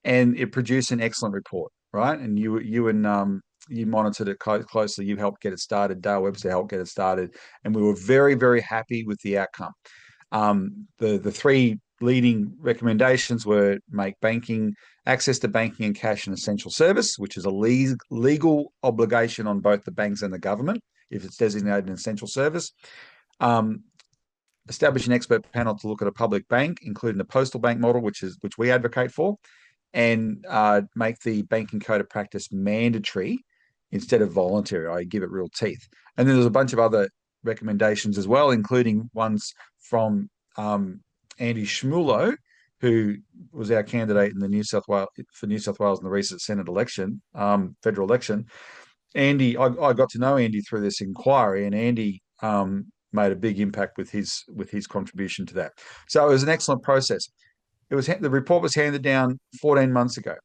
and it produced an excellent report, right? And you monitored it closely. You helped get it started. Dale Webster helped get it started, and we were very happy with the outcome. The three leading recommendations were make banking access to banking and cash an essential service, which is a legal obligation on both the banks and the government if it's designated an essential service. Establish an expert panel to look at a public bank, including the postal bank model, which we advocate for, and make the banking code of practice mandatory instead of voluntary. I give it real teeth. And then there's a bunch of other recommendations as well, including ones from Andy Schmulo, who was our candidate in the New South Wales in the recent Senate election, federal election. Andy, I got to know Andy through this inquiry, and Andy made a big impact with his contribution to that. So it was an excellent process. The report was handed down 14 months ago,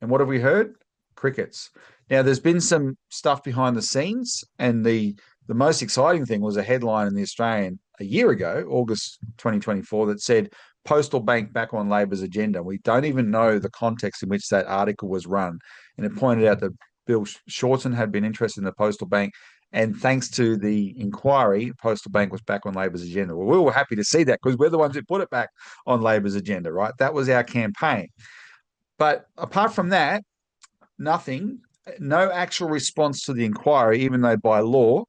and what have we heard? Crickets. Now, there's been some stuff behind the scenes, and the most exciting thing was a headline in the Australian a year ago, August 2024, that said postal bank back on Labor's agenda. We don't even know the context in which that article was run, and it pointed out that Bill Shorten had been interested in the postal bank, and thanks to the inquiry, postal bank was back on Labor's agenda. Well, we were happy to see that because we're the ones who put it back on Labor's agenda, right? That was our campaign. But apart from that, nothing, no actual response to the inquiry, even though by law,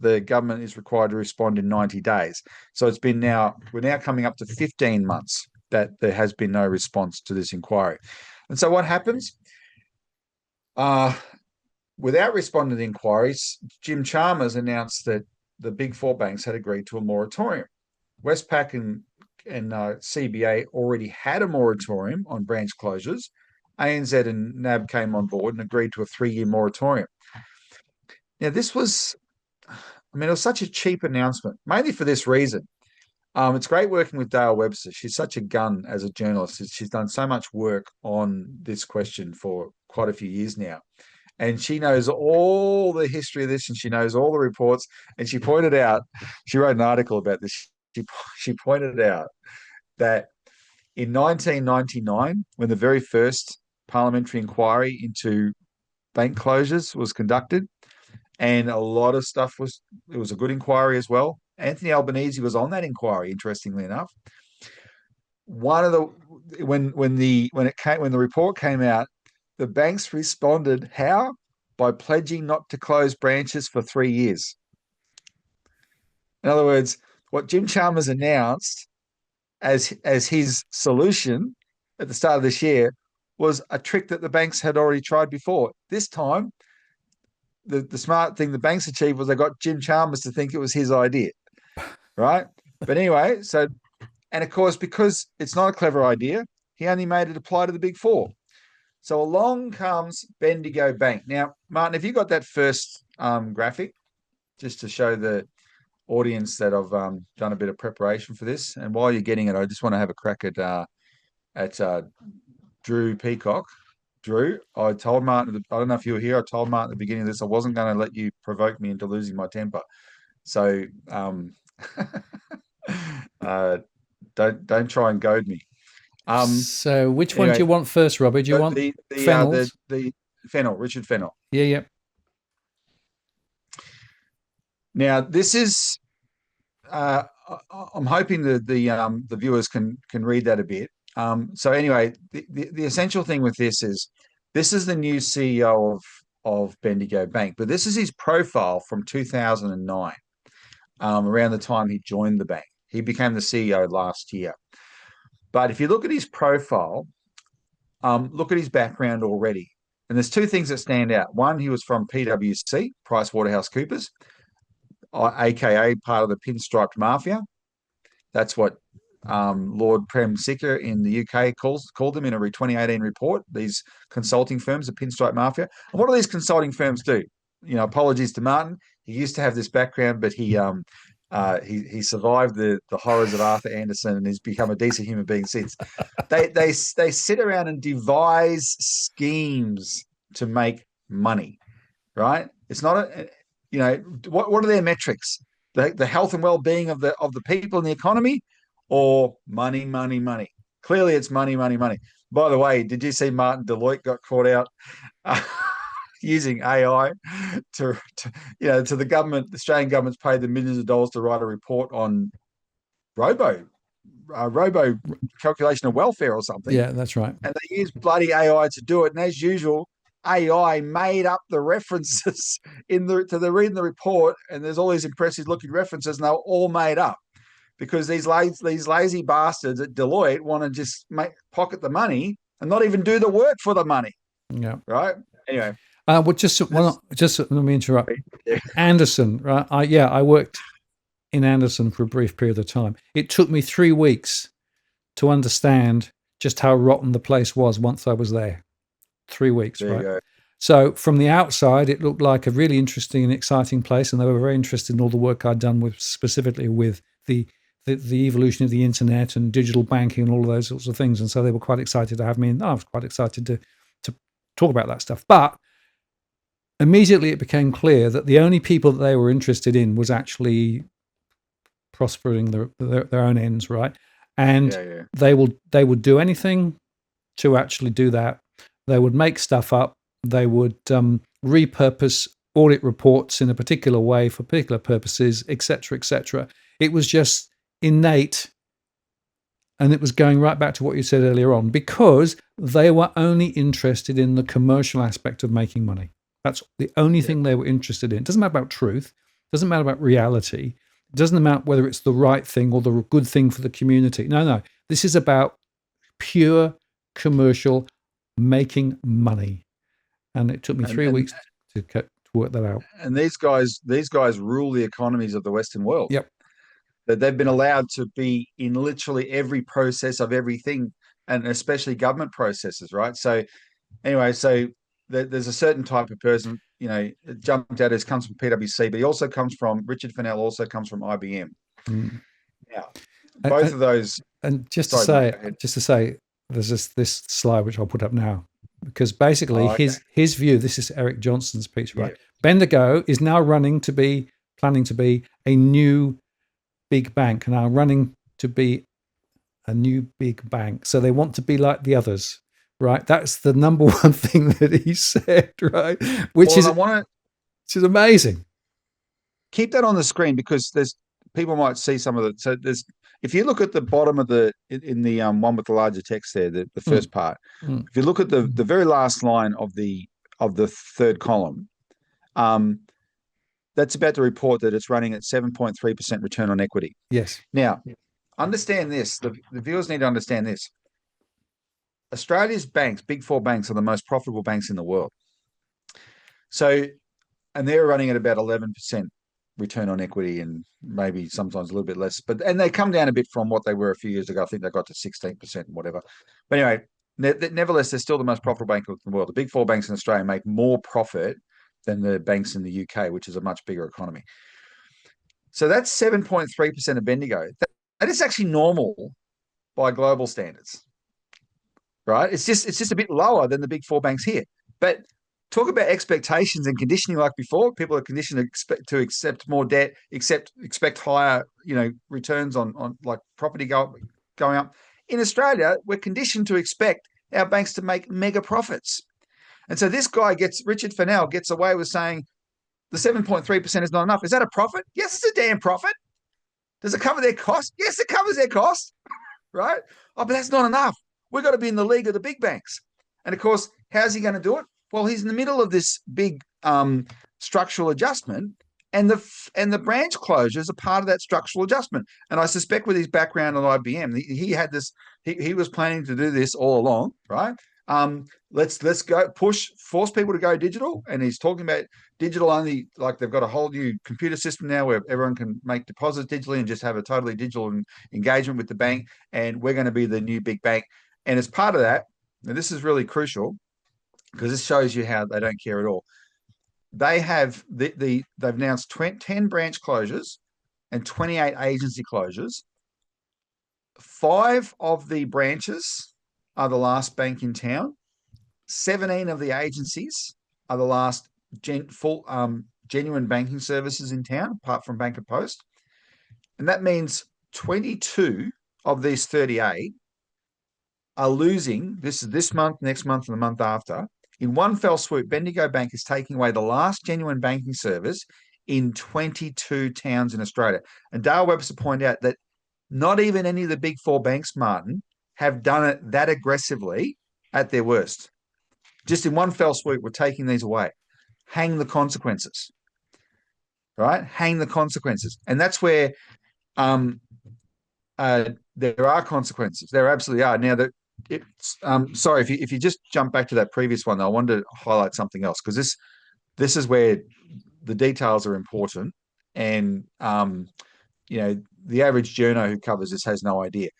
the government is required to respond in 90 days. So we're now coming up to 15 months that there has been no response to this inquiry. And so what happens? Without responding to the inquiries, Jim Chalmers announced that the big four banks had agreed to a moratorium. Westpac and CBA already had a moratorium on branch closures. ANZ and NAB came on board and agreed to a 3-year moratorium. Now, it was such a cheap announcement, mainly for this reason. It's great working with Dale Webster. She's such a gun as a journalist. She's done so much work on this question for quite a few years now. And she knows all the history of this, and she knows all the reports. And she wrote an article about this. She pointed out that in 1999, when the very first parliamentary inquiry into bank closures was conducted, and a lot of stuff it was a good inquiry as well. Anthony Albanese was on that inquiry, interestingly enough. When the report came out, the banks responded how? By pledging not to close branches for 3 years. In other words, what Jim Chalmers announced as his solution at the start of this year was a trick that the banks had already tried before. This time, the smart thing the banks achieved was they got Jim Chalmers to think it was his idea, right? But anyway, and of course, because it's not a clever idea, he only made it apply to the big four. So along comes Bendigo Bank. Now, Martin, have you got that first graphic just to show the audience that I've done a bit of preparation for this? And while you're getting it, I just want to have a crack at Drew Peacock. Drew, I told Martin, I don't know if you were here, I told Martin at the beginning of this, I wasn't going to let you provoke me into losing my temper. So don't try and goad me. So which one do you want first, Robbie? Do you want Fennell's? The Fennell, Richard Fennell. Yeah. Now this is I'm hoping that the viewers can read that a bit. So anyway, the essential thing with this is the new CEO of Bendigo Bank, but this is his profile from 2009, around the time he joined the bank. He became the CEO last year. But if you look at his profile, look at his background already. And there's two things that stand out. One, he was from PwC, PricewaterhouseCoopers, aka part of the pinstriped mafia. That's what Lord Prem Sikka in the UK called them in a 2018 report. These consulting firms, the pinstripe mafia. And what do these consulting firms do? Apologies to Martin. He used to have this background, but he survived the horrors of Arthur Anderson and has become a decent human being since. They sit around and devise schemes to make money, right? It's not what are their metrics? The health and well-being of the people in the economy, or money. Clearly, it's money. By the way, did you see Martin Deloitte got caught out using AI to the government? The Australian government's paid them millions of dollars to write a report on robo calculation of welfare or something. Yeah, that's right. And they use bloody AI to do it. And as usual, AI made up the references reading the report, and there's all these impressive looking references, and they're all made up because these lazy bastards at Deloitte want to just pocket the money and not even do the work for the money. Yeah. Right. Anyway. Just let me interrupt. Anderson, right? I worked in Anderson for a brief period of time. It took me 3 weeks to understand just how rotten the place was once I was there. 3 weeks, there right? You go. So from the outside, it looked like a really interesting and exciting place, and they were very interested in all the work I'd done specifically with the evolution of the internet and digital banking and all of those sorts of things. And so they were quite excited to have me, and I was quite excited to talk about that stuff. But immediately it became clear that the only people that they were interested in was actually prospering their own ends, right? And they would do anything to actually do that. They would make stuff up. They would repurpose audit reports in a particular way for particular purposes, etc., etc. It was just innate, and it was going right back to what you said earlier on, because they were only interested in the commercial aspect of making money. That's the only thing they were interested in. It doesn't matter about truth. It doesn't matter about reality. It doesn't matter whether it's the right thing or the good thing for the community. No. This is about pure commercial making money. And it took me 3 weeks to work that out. And these guys rule the economies of the Western world. Yep. That they've been allowed to be in literally every process of everything, and especially government processes, right? So anyway, there's a certain type of person, it jumped out as comes from PwC, but he also comes from Richard Fennell, also comes from IBM. Mm. Now, both of those. And just to say, there's this slide which I'll put up now, because basically his view. This is Eric Johnston's piece, right? Yeah. Bendigo is now planning to be a new big bank, now running to be a new big bank. So they want to be like the others. Right, that's the number one thing that he said, right? Which is amazing. Keep that on the screen, because people might see some of it. So if you look at the bottom of in the one with the larger text there, the first part. If you look at the very last line of the third column, that's about to report that it's running at 7.3% return on equity. Yes. Now, understand this. The viewers need to understand this. Australia's banks, big four banks, are the most profitable banks in the world. So, and they're running at about 11% return on equity, and maybe sometimes a little bit less. And they come down a bit from what they were a few years ago. I think they got to 16% and whatever. But anyway, nevertheless, they're still the most profitable bank in the world. The big four banks in Australia make more profit than the banks in the UK, which is a much bigger economy. So that's 7.3% of Bendigo. That is actually normal by global standards, right? It's just a bit lower than the big four banks here. But talk about expectations and conditioning like before. People are conditioned to accept more debt, expect higher, returns on like property going up. In Australia, we're conditioned to expect our banks to make mega profits. And so this guy Richard Fennell gets away with saying the 7.3% is not enough. Is that a profit? Yes, it's a damn profit. Does it cover their cost? Yes, it covers their cost, right? Oh, but that's not enough. We've got to be in the league of the big banks. And of course, how's he going to do it? Well, he's in the middle of this big structural adjustment, and the branch closures are part of that structural adjustment. And I suspect with his background at IBM, he had this. He was planning to do this all along, right? Let's go force people to go digital, and he's talking about digital only. Like they've got a whole new computer system now where everyone can make deposits digitally and just have a totally digital engagement with the bank. And we're going to be the new big bank. And as part of that, and this is really crucial because this shows you how they don't care at all. They have they've announced 10 branch closures and 28 agency closures. 5 of the branches are the last bank in town. 17 of the agencies are the last genuine banking services in town, apart from Bank of Post. And that means 22 of these 38 are losing. This is this month, next month, and the month after. In one fell swoop, Bendigo Bank is taking away the last genuine banking service in 22 towns in Australia. And Dale Webster pointed out that not even any of the big four banks, Martin, have done it that aggressively at their worst. Just in one fell swoop, we're taking these away. Hang the consequences, right? Hang the consequences. And that's where there are consequences. There absolutely are. Now, sorry, if you just jump back to that previous one, I wanted to highlight something else because this is where the details are important. And, the average journo who covers this has no idea.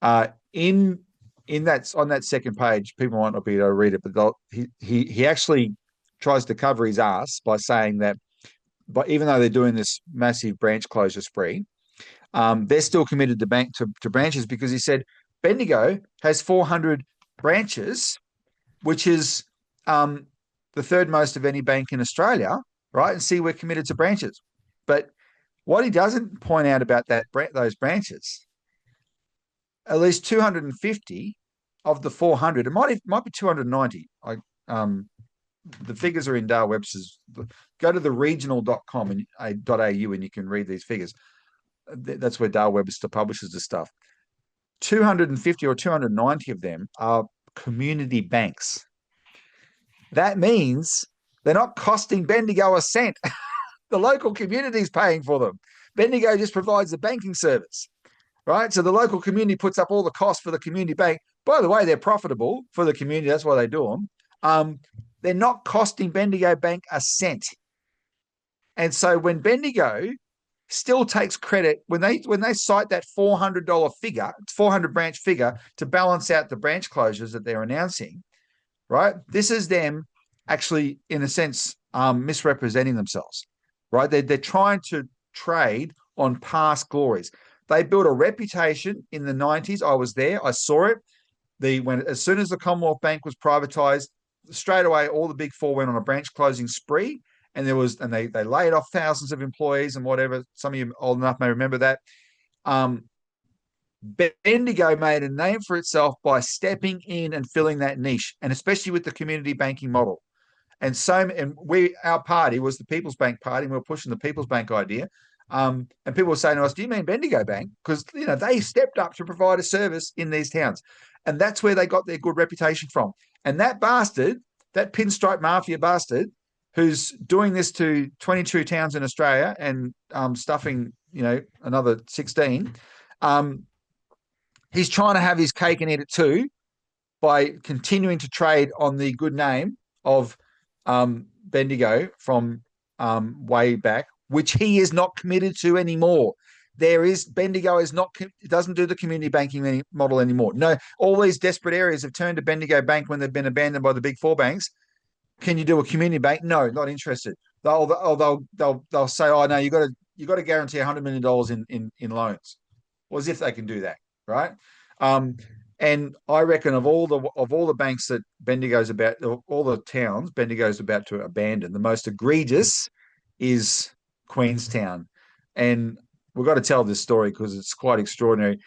On that second page, people might not be able to read it, but he actually tries to cover his ass by saying that, but even though they're doing this massive branch closure spree, they're still committed to branches because he said Bendigo has 400 branches, which is the third most of any bank in Australia, right? And see, we're committed to branches. But what he doesn't point out about those branches, at least 250 of the 400, it might be 290. The figures are in Dale Webster's. Go to theregional.com and .au and you can read these figures. That's where Dale Webster publishes the stuff. 250 or 290 of them are community banks. That means they're not costing Bendigo a cent. The local community is paying for them. Bendigo just provides the banking service, right? So the local community puts up all the costs for the community bank. By the way, they're profitable for the community. That's why they do them. They're not costing Bendigo Bank a cent. And so when Bendigo still takes credit, when they cite that $400 figure, 400 branch figure to balance out the branch closures that they're announcing, right? This is them actually, in a sense, misrepresenting themselves, right? They're trying to trade on past glories. They built a reputation in the 90s. I was there. I saw it. As soon as the Commonwealth Bank was privatized, straight away, all the big four went on a branch closing spree. And they laid off thousands of employees and whatever. Some of you old enough may remember that. Bendigo made a name for itself by stepping in and filling that niche, and especially with the community banking model. And our party was the People's Bank Party, and we were pushing the People's Bank idea. And people were saying to us, "Do you mean Bendigo Bank?" Because they stepped up to provide a service in these towns, and that's where they got their good reputation from. And that bastard, that pinstripe mafia bastard, who's doing this to 22 towns in Australia and stuffing, another 16. He's trying to have his cake and eat it too by continuing to trade on the good name of Bendigo from way back, which he is not committed to anymore. Bendigo is not, it doesn't do the community banking model anymore. No, all these desperate areas have turned to Bendigo Bank when they've been abandoned by the big four banks. Can you do a community bank? No, not interested. They'll say, oh no, you got to guarantee $100 million in loans. Well, as if they can do that, right? And I reckon of all the banks that Bendigo's about, all the towns Bendigo's about to abandon, the most egregious is Queenstown. And we've got to tell this story because it's quite extraordinary.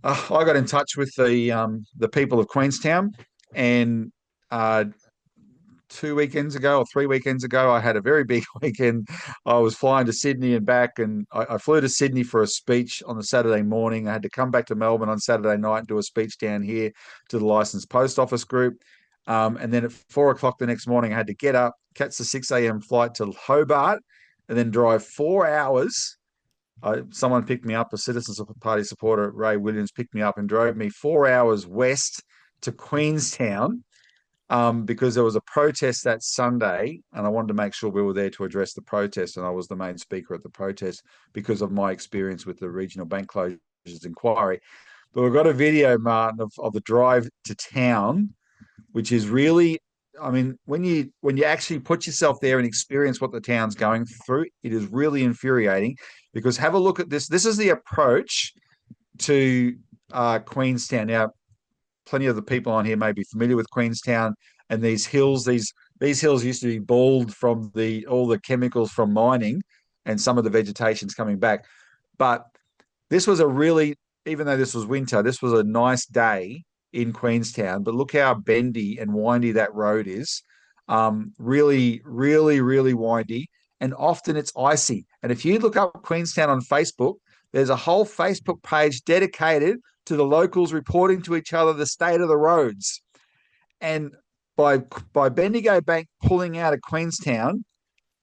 I got in touch with the people of Queenstown, and 2 weekends ago or 3 weekends ago, I had a very big weekend. I was flying to Sydney and back, and I flew to Sydney for a speech on the Saturday morning. I had to come back to Melbourne on Saturday night and do a speech down here to the licensed post office group. And then at 4 o'clock the next morning, I had to get up, catch the 6 a.m. flight to Hobart, and then drive 4 hours. Someone picked me up, a Citizens Party supporter, Ray Williams, picked me up and drove me 4 hours west to Queenstown because there was a protest that Sunday, and I wanted to make sure we were there to address the protest, and I was the main speaker at the protest because of my experience with the regional bank closures inquiry. But we've got a video, Martin, of the drive to town, which is really, I mean, when you actually put yourself there and experience what the town's going through, it is really infuriating. Because have a look at this. This is the approach to Queenstown. Now, plenty of the people on here may be familiar with Queenstown and these hills. These hills used to be bald from all the chemicals from mining, and some of the vegetation's coming back. But this was even though this was winter, this was a nice day in Queenstown. But look how bendy and windy that road is. Really, really, really windy. And often it's icy. And if you look up Queenstown on Facebook, there's a whole Facebook page dedicated to the locals reporting to each other the state of the roads. And by Bendigo Bank pulling out of Queenstown,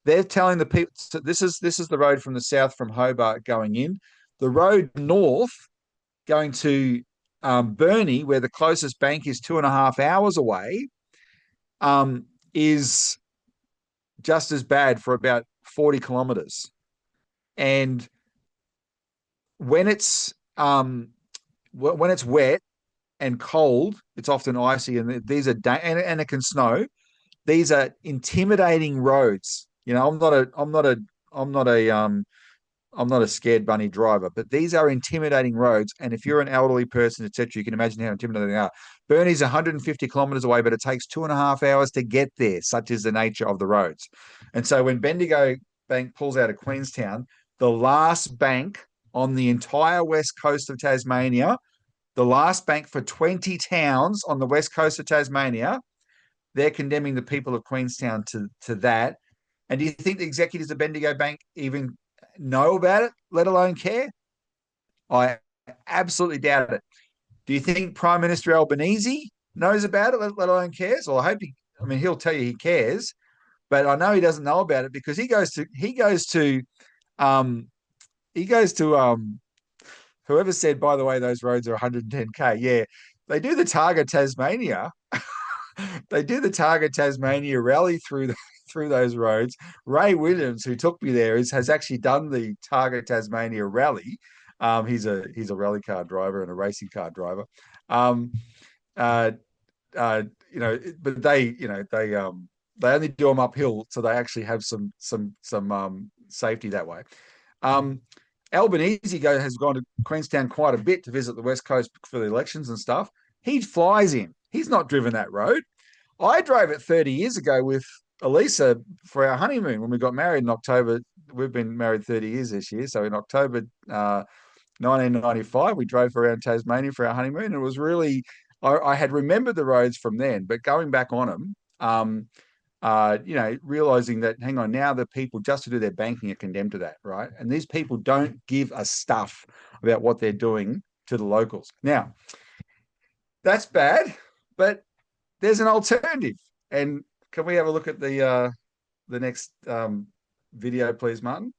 they're telling the people, so this is the road from the south from Hobart going in. The road north going to Burnie, where the closest bank is 2.5 hours away, is just as bad for about 40 kilometers. And when it's wet and cold, it's often icy, and these are and it can snow. These are intimidating roads. I'm not a scared bunny driver, but these are intimidating roads. And if you're an elderly person, etc., you can imagine how intimidating they are. Burnie's 150 kilometers away, but it takes 2.5 hours to get there. Such is the nature of the roads. And so when Bendigo Bank pulls out of Queenstown, the last bank on the entire west coast of Tasmania, the last bank for 20 towns on the west coast of Tasmania, they're condemning the people of Queenstown to that. And do you think the executives of Bendigo Bank even know about it, let alone care? I absolutely doubt it. Do you think Prime Minister Albanese knows about it, let alone cares? Well, I hope he'll tell you he cares, but I know he doesn't know about it because he goes to whoever said, by the way, those roads are 110k. Yeah, they do the Targa Tasmania. They do the Targa Tasmania rally through those roads. Ray Williams, who took me there, has actually done the Targa Tasmania rally. He's a rally car driver and a racing car driver. But they only do them uphill, so they actually have some safety that way. Albanese has gone to Queenstown quite a bit to visit the West Coast for the elections and stuff. He flies in. He's not driven that road. I drove it 30 years ago with Elisa for our honeymoon when we got married in October. We've been married 30 years this year. So in October 1995, we drove around Tasmania for our honeymoon. It was really, I had remembered the roads from then, but going back on them, realizing that, hang on, now the people just to do their banking are condemned to that, right? And these people don't give a stuff about what they're doing to the locals. Now, that's bad, but there's an alternative. And can we have a look at the video, please, Martin.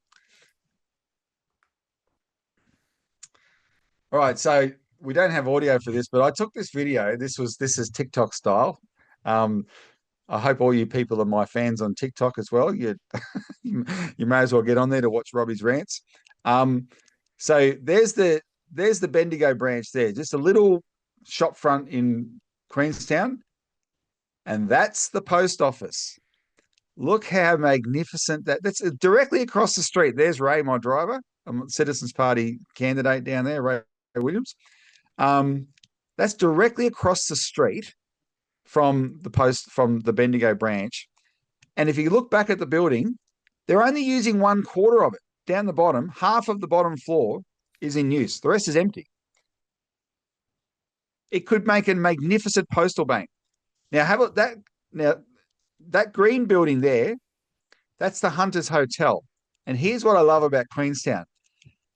All right, so we don't have audio for this, but I took this video. This is TikTok style. I hope all you people are my fans on TikTok as well. You may as well get on there to watch Robbie's rants. So there's the Bendigo branch there, just a little shop front in Queenstown, and that's the post office. Look how magnificent that's directly across the street. There's Ray, my driver. I'm a Citizens Party candidate down there, Ray Williams. That's directly across the street from the Bendigo branch. And if you look back at the building, they're only using 1/4 of it. Down the bottom, half of the bottom floor is in use. The rest is empty. It could make a magnificent postal bank. Now, that green building there, that's the Hunters Hotel. And here's what I love about Queenstown.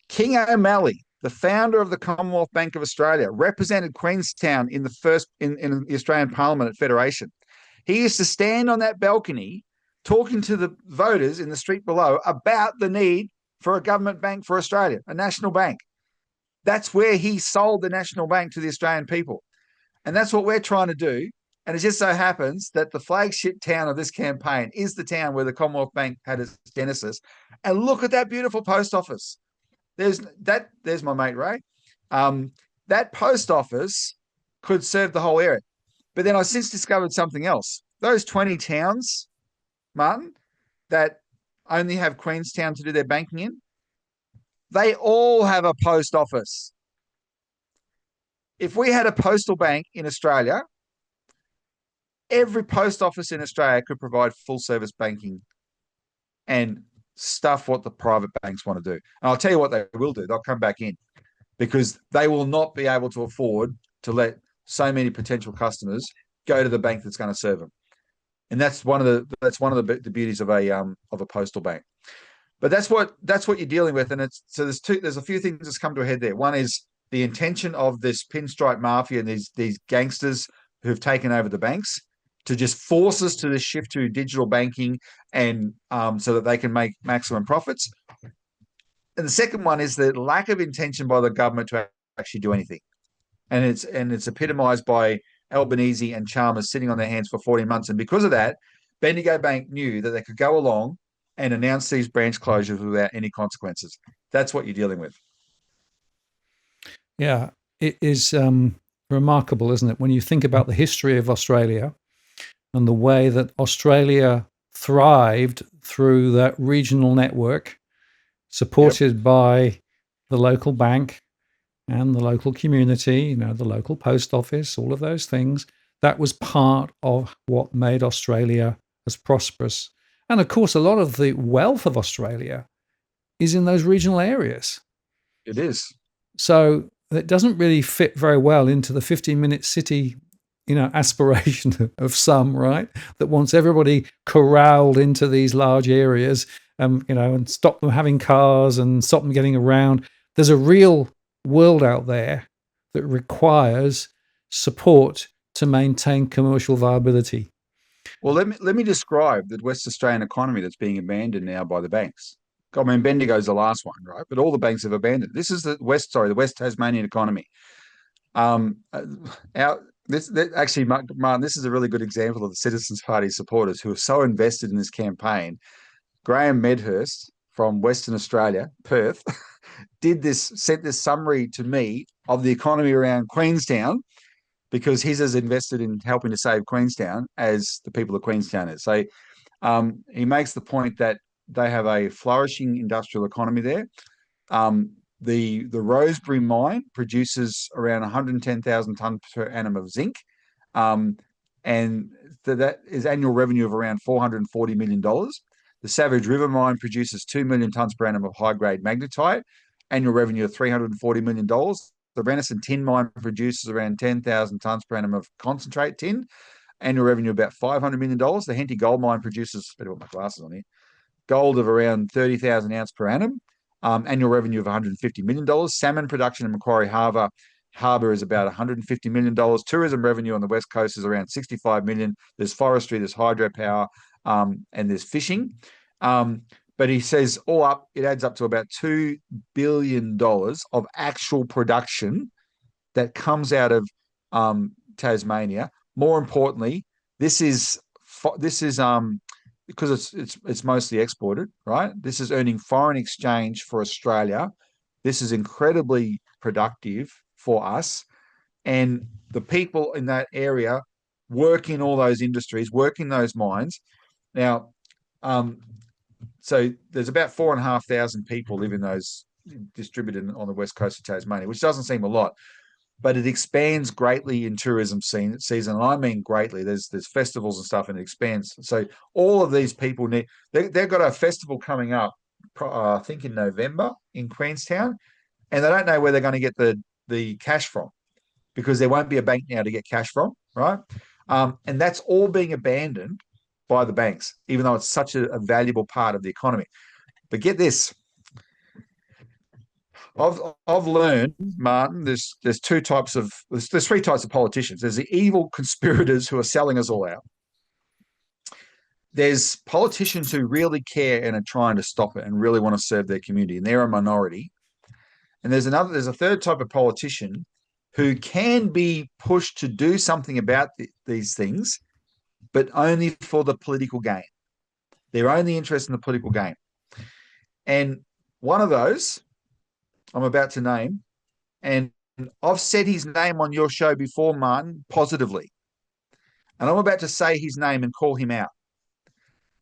King O'Malley, the founder of the Commonwealth Bank of Australia, represented Queenstown in the Australian Parliament at Federation. He used to stand on that balcony talking to the voters in the street below about the need for a government bank for Australia, a national bank. That's where he sold the national bank to the Australian people. And that's what we're trying to do. And it just so happens that the flagship town of this campaign is the town where the Commonwealth Bank had its genesis. And look at that beautiful post office. There's my mate, Ray. That post office could serve the whole area. But then I since discovered something else. Those 20 towns, Martin, that only have Queenstown to do their banking in, they all have a post office. If we had a postal bank in Australia, every post office in Australia could provide full service banking and stuff what the private banks want to do. And I'll tell you what they will do. They'll come back in because they will not be able to afford to let so many potential customers go to the bank that's going to serve them. And that's one of the beauties of a postal bank. But that's what you're dealing with. And there's a few things that's come to a head there. One is the intention of this pinstripe mafia and these gangsters who've taken over the banks to just force us to the shift to digital banking and so that they can make maximum profits. And the second one is the lack of intention by the government to actually do anything. And it's epitomized by Albanese and Chalmers sitting on their hands for 14 months. And because of that, Bendigo Bank knew that they could go along and announce these branch closures without any consequences. That's what you're dealing with. Yeah, it is remarkable, isn't it? When you think about the history of Australia and the way that Australia thrived through that regional network, supported by the local bank and the local community, the local post office, all of those things, that was part of what made Australia as prosperous. And of course, a lot of the wealth of Australia is in those regional areas. It is. So it doesn't really fit very well into the 15-minute city, aspiration of some, right? That wants everybody corralled into these large areas, and stop them having cars and stop them getting around. There's a real world out there that requires support to maintain commercial viability. Well, let me describe the West Australian economy that's being abandoned now by the banks. I mean, Bendigo's the last one, right? But all the banks have abandoned. This is the West Tasmanian economy. Actually, Martin, this is a really good example of the Citizens Party supporters who are so invested in this campaign. Graham Medhurst from Western Australia, Perth, sent this summary to me of the economy around Queenstown, because he's as invested in helping to save Queenstown as the people of Queenstown is. So he makes the point that they have a flourishing industrial economy there. The Rosebery mine produces around 110,000 tonnes per annum of zinc, and that is annual revenue of around $440 million. The Savage River mine produces 2 million tonnes per annum of high-grade magnetite, annual revenue of $340 million. The Renison tin mine produces around 10,000 tonnes per annum of concentrate tin, annual revenue of about $500 million. The Henty gold mine produces, better put my glasses on here, gold of around 30,000 ounce per annum, annual revenue of $150 million. Salmon production in Macquarie Harbour is about $150 million. Tourism revenue on the West Coast is around $65 million. There's forestry, there's hydropower, and there's fishing. But he says all up, it adds up to about $2 billion of actual production that comes out of Tasmania. More importantly, this is because it's mostly exported, right? This is earning foreign exchange for Australia. This is incredibly productive for us, and the people in that area work in all those industries, work in those mines. Now, so there's about 4,500 people live in those distributed on the west coast of Tasmania, which doesn't seem a lot, but it expands greatly in tourism season. And I mean greatly. There's festivals and stuff, and it expands. So all of these people they've got a festival coming up, I think in November in Queenstown, and they don't know where they're going to get the cash from, because there won't be a bank now to get cash from, right? And that's all being abandoned by the banks, even though it's such a valuable part of the economy. But get this. I've learned, Martin, there's three types of politicians. There's the evil conspirators who are selling us all out. There's politicians who really care and are trying to stop it and really want to serve their community, and they're a minority. And there's a third type of politician who can be pushed to do something about these things, but only for the political gain. They're only interested in the political gain. And one of those I'm about to name, and I've said his name on your show before, Martin, positively. And I'm about to say his name and call him out.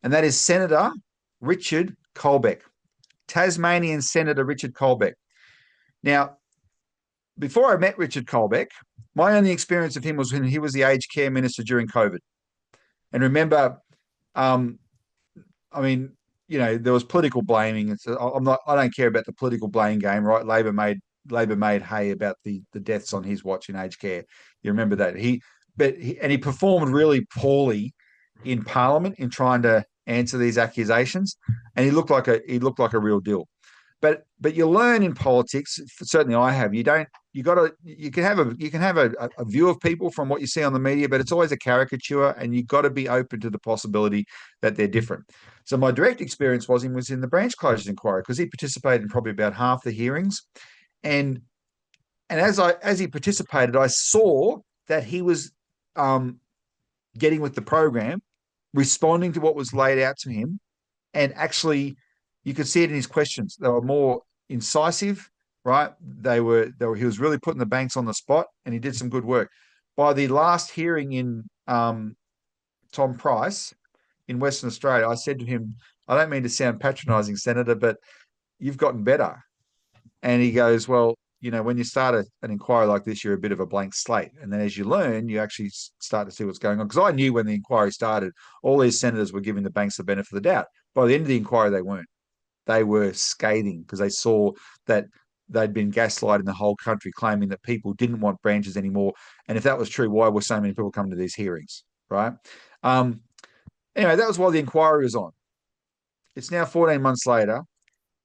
And that is Senator Richard Colbeck, Tasmanian Senator Richard Colbeck. Now, before I met Richard Colbeck, my only experience of him was when he was the aged care minister during COVID. And remember, there was political blaming. I don't care about the political blame game, right? Labor made hay about the deaths on his watch in aged care. You remember that he performed really poorly in Parliament in trying to answer these accusations, and he looked like a real deal. But you learn in politics. Certainly, I have. You can have a view of people from what you see on the media, but it's always a caricature, and you've got to be open to the possibility that they're different. So my direct experience was in the branch closures inquiry, because he participated in probably about half the hearings, and as he participated, I saw that he was getting with the program, responding to what was laid out to him, and actually, you could see it in his questions. They were more incisive, right? He was really putting the banks on the spot, and he did some good work. By the last hearing in Tom Price in Western Australia, I said to him, I don't mean to sound patronising, Senator, but you've gotten better. And he goes, well, when you start an inquiry like this, you're a bit of a blank slate. And then as you learn, you actually start to see what's going on. Because I knew when the inquiry started, all these senators were giving the banks the benefit of the doubt. By the end of the inquiry, they weren't. They were scathing, because they saw that they'd been gaslighting the whole country, claiming that people didn't want branches anymore. And if that was true, why were so many people coming to these hearings, right? Anyway, that was while the inquiry was on. It's now 14 months later.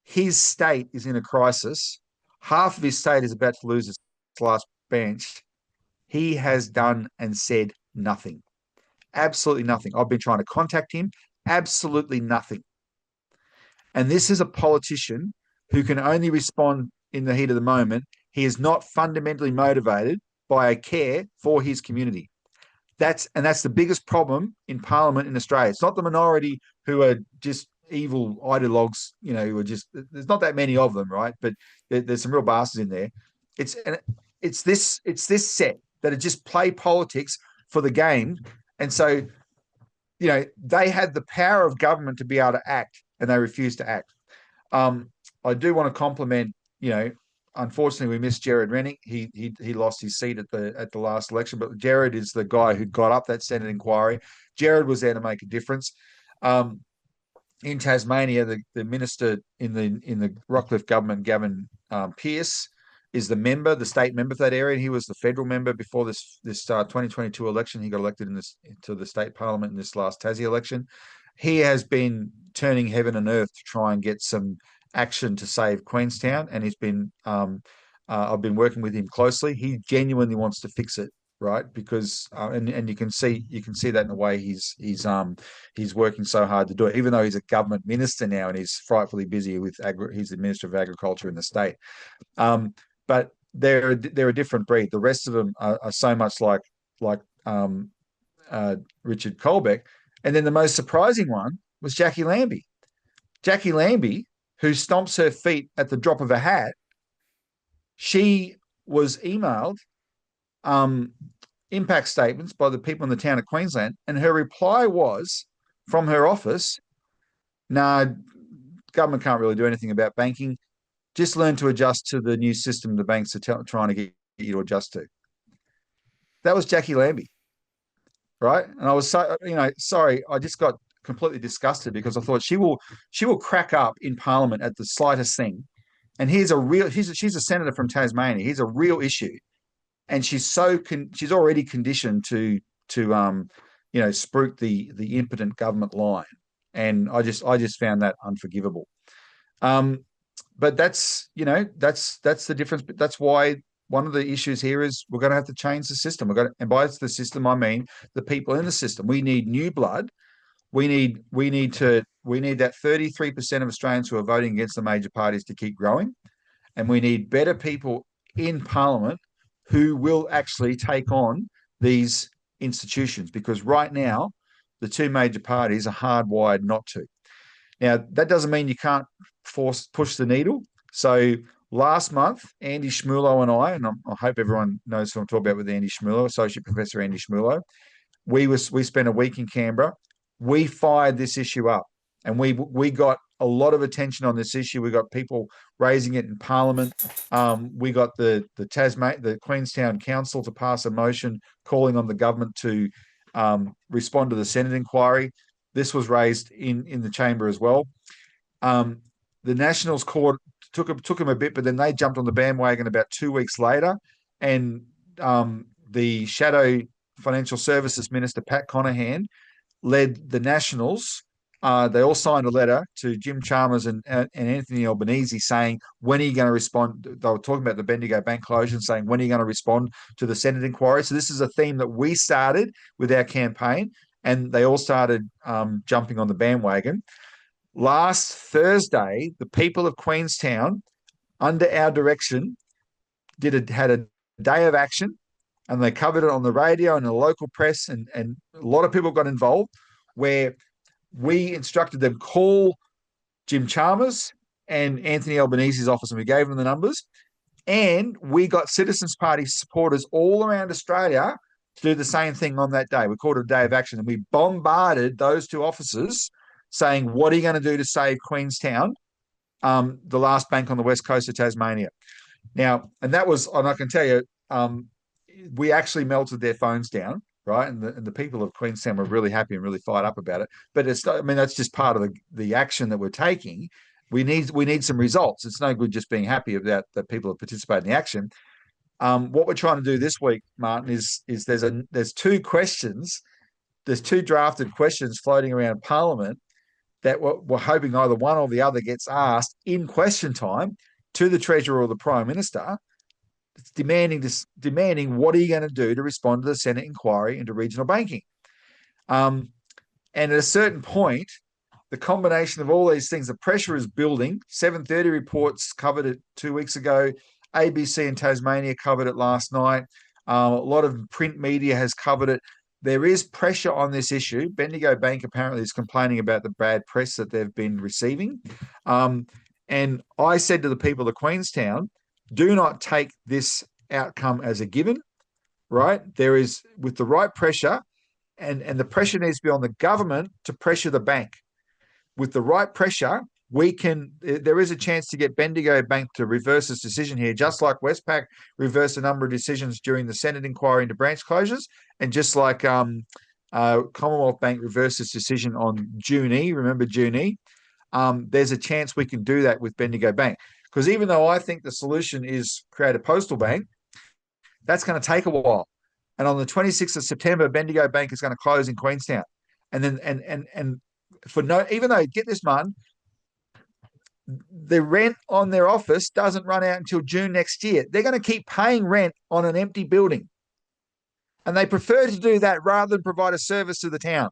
His state is in a crisis. Half of his state is about to lose its last branch. He has done and said nothing. Absolutely nothing. I've been trying to contact him. Absolutely nothing. And this is a politician who can only respond in the heat of the moment. He is not fundamentally motivated by a care for his community. That's the biggest problem in Parliament in Australia. It's not the minority who are just evil ideologues, who are just, there's not that many of them, right? But there's some real bastards in there. It's this set that just play politics for the game. And so, they had the power of government to be able to act, and they refused to act. I do want to compliment, unfortunately we missed Jared Rennick. He lost his seat at the last election, but Jared is the guy who got up that Senate inquiry. Jared was there to make a difference. In Tasmania, the minister in the Rockcliffe government, Gavin Pearce, is the state member for that area. He was the federal member before this 2022 election. He got elected to the state parliament in this last Tassie election. He has been turning heaven and earth to try and get some action to save Queenstown, and he's been I've been working with him closely. He genuinely wants to fix it, right? Because and you can see that in the way he's working so hard to do it, even though he's a government minister now and he's frightfully busy with he's the Minister of Agriculture in the state. But they're a different breed. The rest of them are so much like Richard Colbeck. And then the most surprising one was Jackie Lambie. Jackie Lambie, who stomps her feet at the drop of a hat, she was emailed impact statements by the people in the town of Queensland, and her reply was from her office, "Nah, government can't really do anything about banking. Just learn to adjust to the new system the banks are trying to get you to adjust to." That was Jackie Lambie, right? And I was sorry, I just got completely disgusted because I thought she will crack up in Parliament at the slightest thing. And she's a senator from Tasmania. Here's a real issue, and she's already conditioned to spruik the impotent government line, and I just found that unforgivable. But that's the difference. But that's why one of the issues here is we're going to have to change the system. And by the system I mean the people in the system. We need new blood. We need that 33% of Australians who are voting against the major parties to keep growing, and we need better people in Parliament who will actually take on these institutions, because right now the two major parties are hardwired not to. Now, that doesn't mean you can't push the needle. So last month, Andy Schmulo and I hope everyone knows who I'm talking about with Andy Schmulo, Associate Professor Andy Schmulo, we spent a week in Canberra. We fired this issue up, and we got a lot of attention on this issue. We got people raising it in Parliament. We got the Queenstown Council to pass a motion calling on the government to respond to the Senate inquiry. This was raised in the chamber as well. The Nationals court took them a bit, but then they jumped on the bandwagon about 2 weeks later, and the shadow Financial Services Minister Pat Conahan led the Nationals. They all signed a letter to Jim Chalmers and Anthony Albanese saying, when are you going to respond? They were talking about the Bendigo Bank closure and saying, when are you going to respond to the Senate inquiry? So this is a theme that we started with our campaign, and they all started jumping on the bandwagon. Last Thursday, the people of Queenstown, under our direction, had a day of action, and they covered it on the radio and the local press, and a lot of people got involved, where we instructed them, call Jim Chalmers and Anthony Albanese's office, and we gave them the numbers. And we got Citizens Party supporters all around Australia to do the same thing on that day. We called it a day of action, and we bombarded those two offices saying, what are you going to do to save Queenstown, the last bank on the west coast of Tasmania? Now, and I can tell you, we actually melted their phones down, right? And the people of Queenstown were really happy and really fired up about it. But that's just part of the action that we're taking. We need some results. It's no good just being happy about that people have participated in the action. What we're trying to do this week, Martin, is there's two questions. There's two drafted questions floating around Parliament that we're hoping either one or the other gets asked in question time to the Treasurer or the Prime Minister. It's demanding what are you going to do to respond to the Senate inquiry into regional banking? And at a certain point, the combination of all these things, the pressure is building. 7:30 reports covered it 2 weeks ago. ABC in Tasmania covered it last night. A lot of print media has covered it. There is pressure on this issue. Bendigo Bank apparently is complaining about the bad press that they've been receiving. And I said to the people of Queenstown, do not take this outcome as a given, right? There is, with the right pressure, and the pressure needs to be on the government to pressure the bank. With the right pressure, there is a chance to get Bendigo Bank to reverse its decision here, just like Westpac reversed a number of decisions during the Senate inquiry into branch closures, and just like Commonwealth Bank reversed its decision on June E. Remember June E? There's a chance we can do that with Bendigo Bank. Because even though I think the solution is create a postal bank, that's going to take a while. And on the 26th of September, Bendigo Bank is going to close in Queenstown. And then even though, get this, Martin, the rent on their office doesn't run out until June next year. They're going to keep paying rent on an empty building. And they prefer to do that rather than provide a service to the town.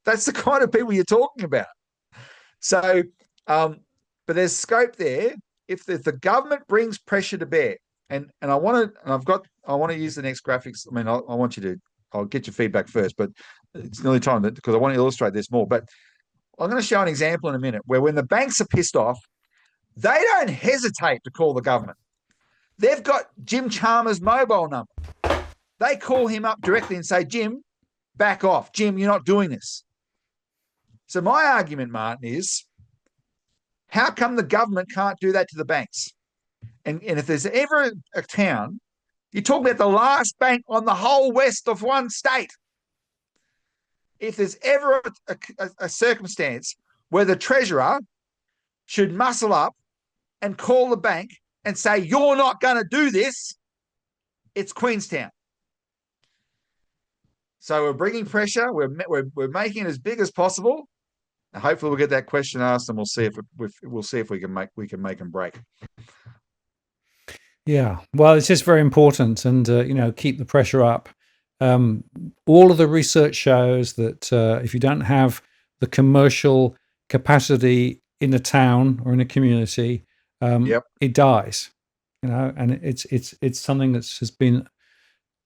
That's the kind of people you're talking about. So, but there's scope there if the government brings pressure to bear. And I want to, and I want to use the next graphics. I mean, I want you to, I'll get your feedback first, but it's nearly time because I want to illustrate this more. But I'm going to show an example in a minute where when the banks are pissed off, they don't hesitate to call the government. They've got Jim Chalmers' mobile number. They call him up directly and say, Jim, back off. Jim, you're not doing this. So my argument, Martin, is how come the government can't do that to the banks? And if there's ever a town, you're talking about the last bank on the whole west of one state. If there's ever a circumstance where the treasurer should muscle up and call the bank and say, you're not going to do this, it's Queenstown. So we're bringing pressure. We're making it as big as possible. And hopefully we'll get that question asked, and we'll see if we can make them break. Yeah, well, it's just very important, and keep the pressure up. All of the research shows that if you don't have the commercial capacity in a town or in a community, it dies. And it's something that has been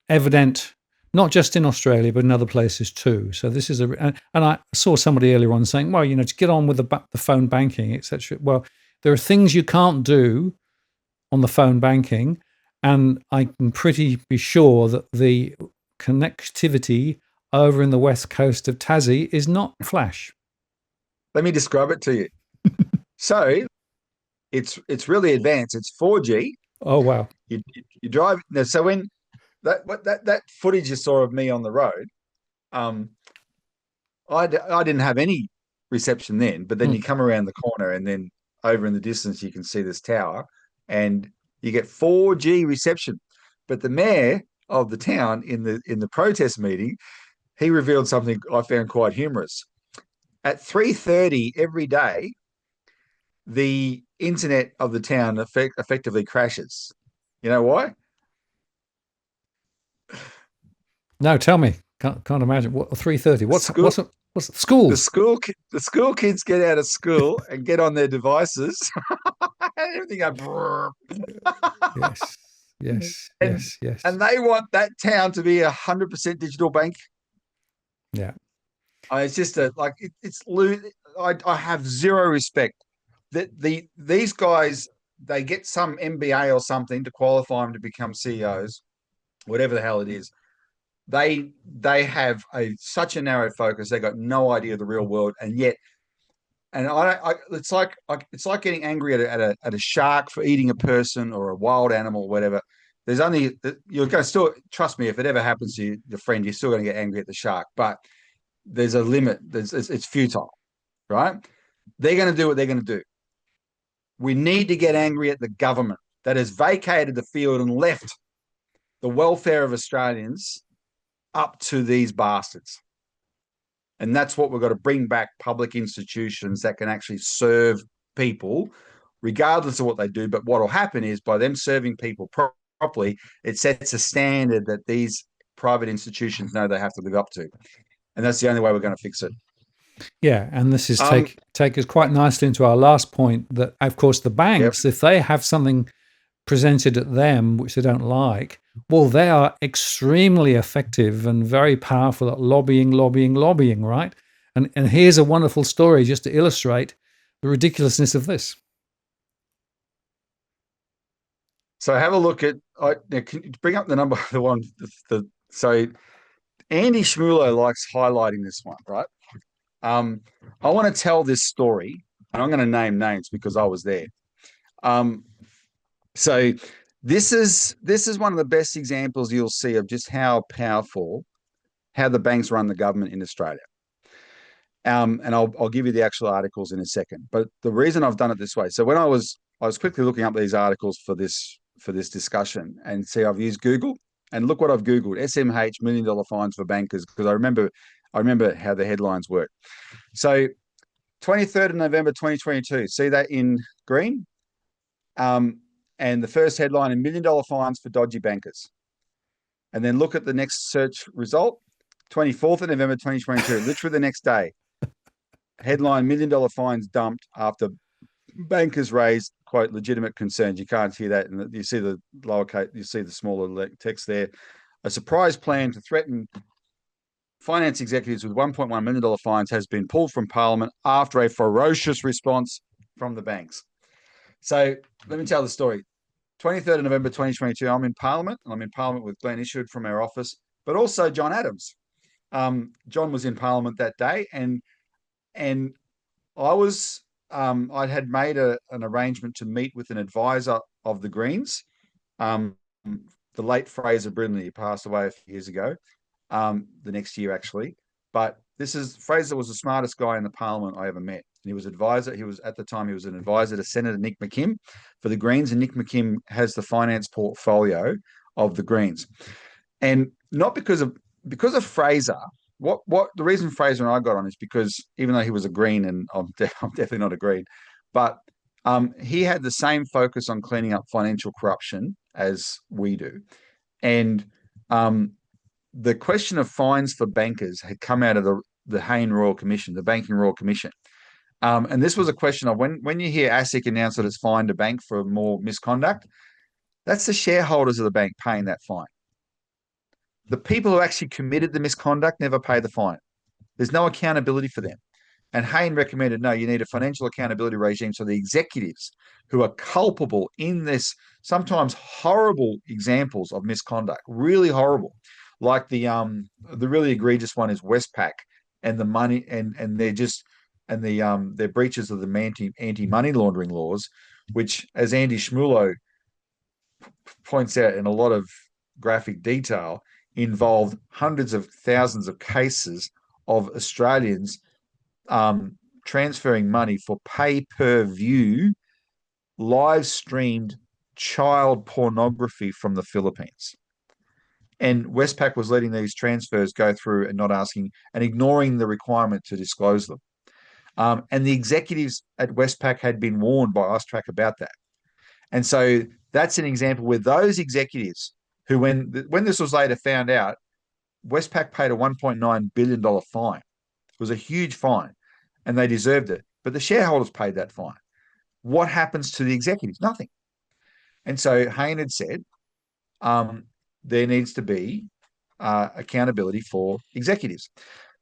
evident not just in Australia but in other places too. So this is and I saw somebody earlier on saying, well, to get on with the phone banking, etc. Well, there are things you can't do on the phone banking, and I can pretty be sure that the connectivity over in the west coast of Tassie is not flash. Let me describe it to you. So it's really advanced. It's 4G. Oh wow! You drive now. So when that footage you saw of me on the road, I didn't have any reception then. But then you come around the corner, and then over in the distance you can see this tower, and you get 4G reception. But the mayor of the town in the protest meeting, he revealed something I found quite humorous. At 3:30 every day, the internet of the town effectively crashes. You know why? No, tell me. Can't imagine. What 3:30? What's schools? The school kids get out of school and get on their devices. And everything goes. Yes. And they want that town to be 100% digital bank. Yeah. It's just I have zero respect that these guys, they get some MBA or something to qualify them to become CEOs, whatever the hell it is. They have such a narrow focus. They got no idea of the real world, and yet, it's like getting angry at a shark for eating a person or a wild animal or whatever. There's only you're going to still trust me. If it ever happens to your friend, you're still going to get angry at the shark, but there's a limit. It's futile, right? They're going to do what they're going to do. We need to get angry at the government that has vacated the field and left the welfare of Australians up to these bastards. And that's what we've got to bring back, public institutions that can actually serve people regardless of what they do. But what will happen is by them serving people properly, it sets a standard that these private institutions know they have to live up to. And that's the only way we're going to fix it. Yeah, and this is take us quite nicely into our last point that, of course, the banks, if they have something presented at them which they don't like, well, they are extremely effective and very powerful at lobbying, right? And here's a wonderful story just to illustrate the ridiculousness of this. So have a look at, can you bring up the number, so Andy Schmulo likes highlighting this one, right? I want to tell this story, and I'm going to name names because I was there. So this is one of the best examples you'll see of just how powerful, how the banks run the government in Australia. And I'll give you the actual articles in a second. But the reason I've done it this way, so when I was quickly looking up these articles for this discussion, and see, I've used Google, and look what I've Googled: SMH $1 million fines for bankers, because I remember how the headlines work. So 23rd of November 2022, see that in green? And the first headline: $1 million fines for dodgy bankers. And then look at the next search result, 24th of November 2022, literally the next day. Headline, $1 million fines dumped after bankers raised, quote, legitimate concerns. You can't hear that. And you see the lowercase, you see the smaller text there. A surprise plan to threaten finance executives with $1.1 million fines has been pulled from Parliament after a ferocious response from the banks. So let me tell the story. 23rd of November 2022, I'm in Parliament, and I'm in Parliament with Glenn Isherwood from our office, but also John Adams. John was in Parliament that day, and I was I had made an arrangement to meet with an advisor of the Greens, the late Fraser Brindley, he passed away a few years ago, the next year actually. But Fraser was the smartest guy in the Parliament I ever met. And he was advisor. He was at the time he was an advisor to Senator Nick McKim for the Greens, and Nick McKim has the finance portfolio of the Greens. And not because of Fraser. What the reason Fraser and I got on is because even though he was a Green, and I'm definitely not a Green, but he had the same focus on cleaning up financial corruption as we do, and the question of fines for bankers had come out of the Hayne Royal Commission, the Banking Royal Commission. And this was a question of when you hear ASIC announce that it's fined a bank for more misconduct, that's the shareholders of the bank paying that fine. The people who actually committed the misconduct never pay the fine. There's no accountability for them. And Hayne recommended, no, you need a financial accountability regime so the executives who are culpable in this sometimes horrible examples of misconduct, really horrible, like the really egregious one is Westpac and the money and their breaches of the anti-money laundering laws, which, as Andy Schmulo points out in a lot of graphic detail, involved hundreds of thousands of cases of Australians transferring money for pay-per-view live-streamed child pornography from the Philippines. And Westpac was letting these transfers go through and not asking and ignoring the requirement to disclose them. And the executives at Westpac had been warned by Austrac about that. And so that's an example where those executives who, when this was later found out, Westpac paid a $1.9 billion fine. It was a huge fine, and they deserved it. But the shareholders paid that fine. What happens to the executives? Nothing. And so Hayne had said there needs to be accountability for executives.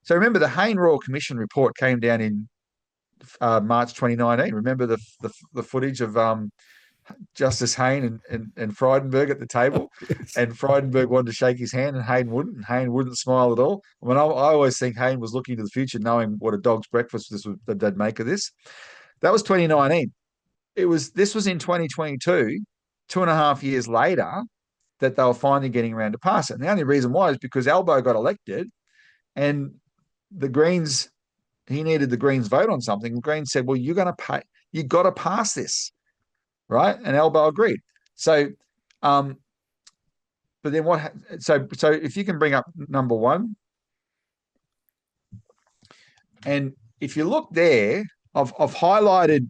So remember, the Hayne Royal Commission report came down in March 2019. Remember the footage of Justice Hayne and Frydenberg at the table, Yes. and Frydenberg wanted to shake his hand and Hayne wouldn't smile at all. I mean, I always think Hayne was looking to the future, knowing what a dog's breakfast they'd make of this. That was 2019. This was in 2022, 2.5 years later, that they were finally getting around to pass it. And the only reason why is because Albo got elected, and the Greens, he needed the Greens vote on something. The Greens said, well, you got to pass this. Right, and Albo agreed. So, but then what? So if you can bring up number one, and if you look there, I've highlighted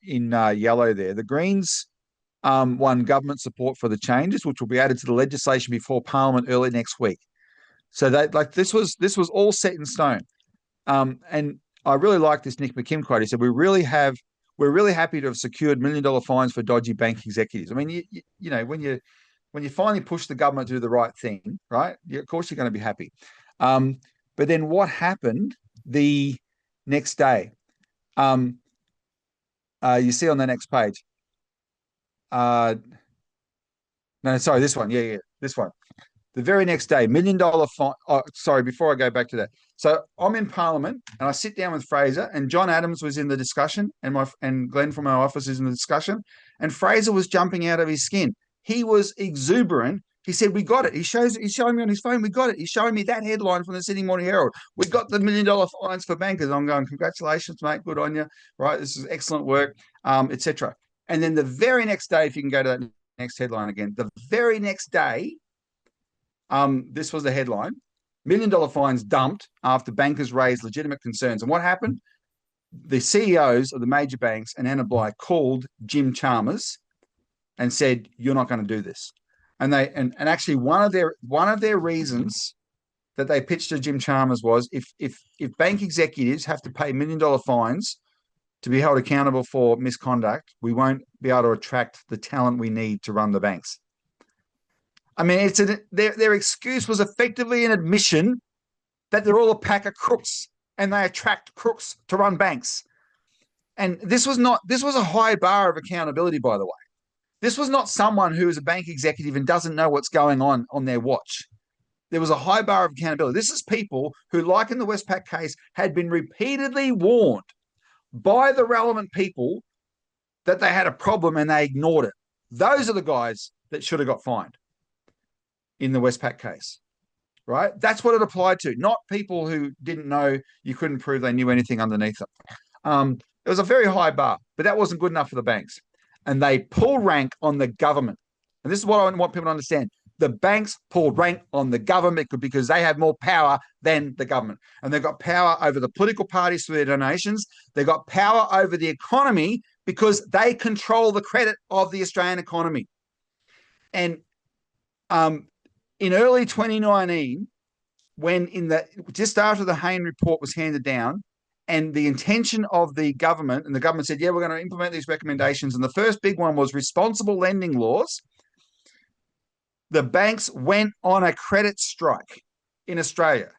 in yellow there. The Greens won government support for the changes, which will be added to the legislation before Parliament early next week. So this was all set in stone. And I really like this Nick McKim quote. He said, we're really happy to have secured $1 million fines for dodgy bank executives. I mean, you know, when you finally push the government to do the right thing, right? Of course, you're going to be happy. But then what happened the next day? You see on the next page. No, sorry, this one. Yeah, this one. The very next day, $1 million fine. Oh, sorry, before I go back to that. So I'm in Parliament and I sit down with Fraser, and John Adams was in the discussion, and Glenn from our office is in the discussion, and Fraser was jumping out of his skin. He was exuberant. He said, we got it. He's showing me on his phone, we got it. He's showing me that headline from the Sydney Morning Herald. We got the $1 million fines for bankers. I'm going, congratulations, mate. Good on you. Right. This is excellent work, etc. And then the very next day, if you can go to that next headline again, the very next day, this was the headline: $1 million fines dumped after bankers raised legitimate concerns. And what happened? The CEOs of the major banks and Anna Bligh called Jim Chalmers and said, you're not going to do this. And actually one of their reasons that they pitched to Jim Chalmers was if bank executives have to pay $1 million fines to be held accountable for misconduct, we won't be able to attract the talent we need to run the banks. I mean, their excuse was effectively an admission that they're all a pack of crooks and they attract crooks to run banks. And this was a high bar of accountability, by the way. This was not someone who is a bank executive and doesn't know what's going on their watch. There was a high bar of accountability. This is people who, like in the Westpac case, had been repeatedly warned by the relevant people that they had a problem and they ignored it. Those are the guys that should have got fined in the Westpac case, right? That's what it applied to, not people who didn't know, you couldn't prove they knew anything underneath them. It was a very high bar, but that wasn't good enough for the banks. And they pull rank on the government. And this is what I want people to understand. The banks pulled rank on the government because they have more power than the government. And they've got power over the political parties through their donations. They've got power over the economy because they control the credit of the Australian economy. And in early 2019, just after the Hayne report was handed down, and the intention of the government, and the government said, yeah, we're going to implement these recommendations. And the first big one was responsible lending laws. The banks went on a credit strike in Australia.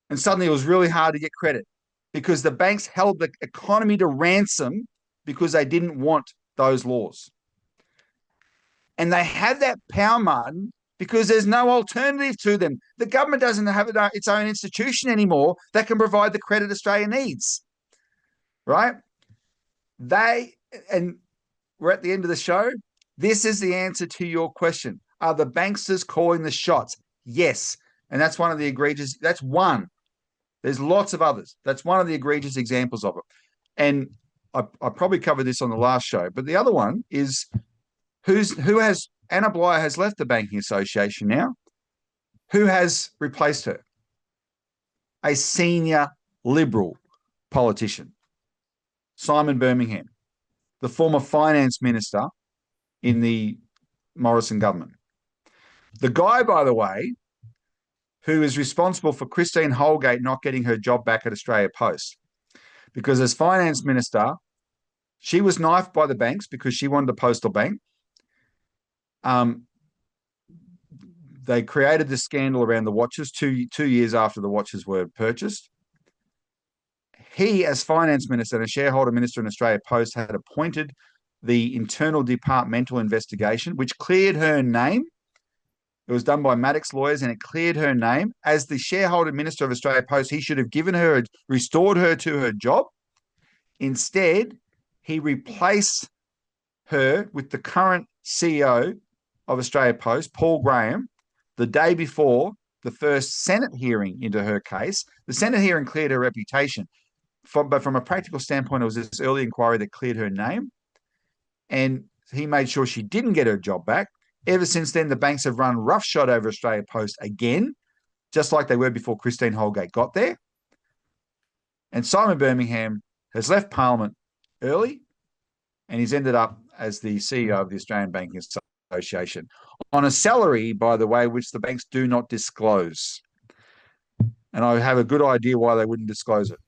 And suddenly it was really hard to get credit because the banks held the economy to ransom because they didn't want those laws. And they have that power, Martin, because there's no alternative to them. The government doesn't have its own institution anymore that can provide the credit Australia needs, right? And we're at the end of the show. This is the answer to your question. Are the banksters calling the shots? Yes. And that's one of the egregious, that's one. There's lots of others. That's one of the egregious examples of it. And I probably covered this on the last show, but the other one is Anna Bligh has left the Banking Association now. Who has replaced her? A senior Liberal politician, Simon Birmingham, the former finance minister in the Morrison government. The guy, by the way, who is responsible for Christine Holgate not getting her job back at Australia Post. Because as finance minister, she was knifed by the banks because she wanted a postal bank. They created this scandal around the watches 2 years after the watches were purchased. He, as finance minister and a shareholder minister in Australia Post, had appointed the internal departmental investigation, which cleared her name. It was done by Maddox lawyers, and it cleared her name. As the shareholder minister of Australia Post, he should have restored her to her job. Instead, he replaced her with the current CEO of Australia Post, Paul Graham, the day before the first Senate hearing into her case. The Senate hearing cleared her reputation. But from a practical standpoint, it was this early inquiry that cleared her name. And he made sure she didn't get her job back. Ever since then, the banks have run roughshod over Australia Post again, just like they were before Christine Holgate got there. And Simon Birmingham has left Parliament early, and he's ended up as the CEO of the Australian Banking Association on a salary, by the way, which the banks do not disclose. And I have a good idea why they wouldn't disclose it.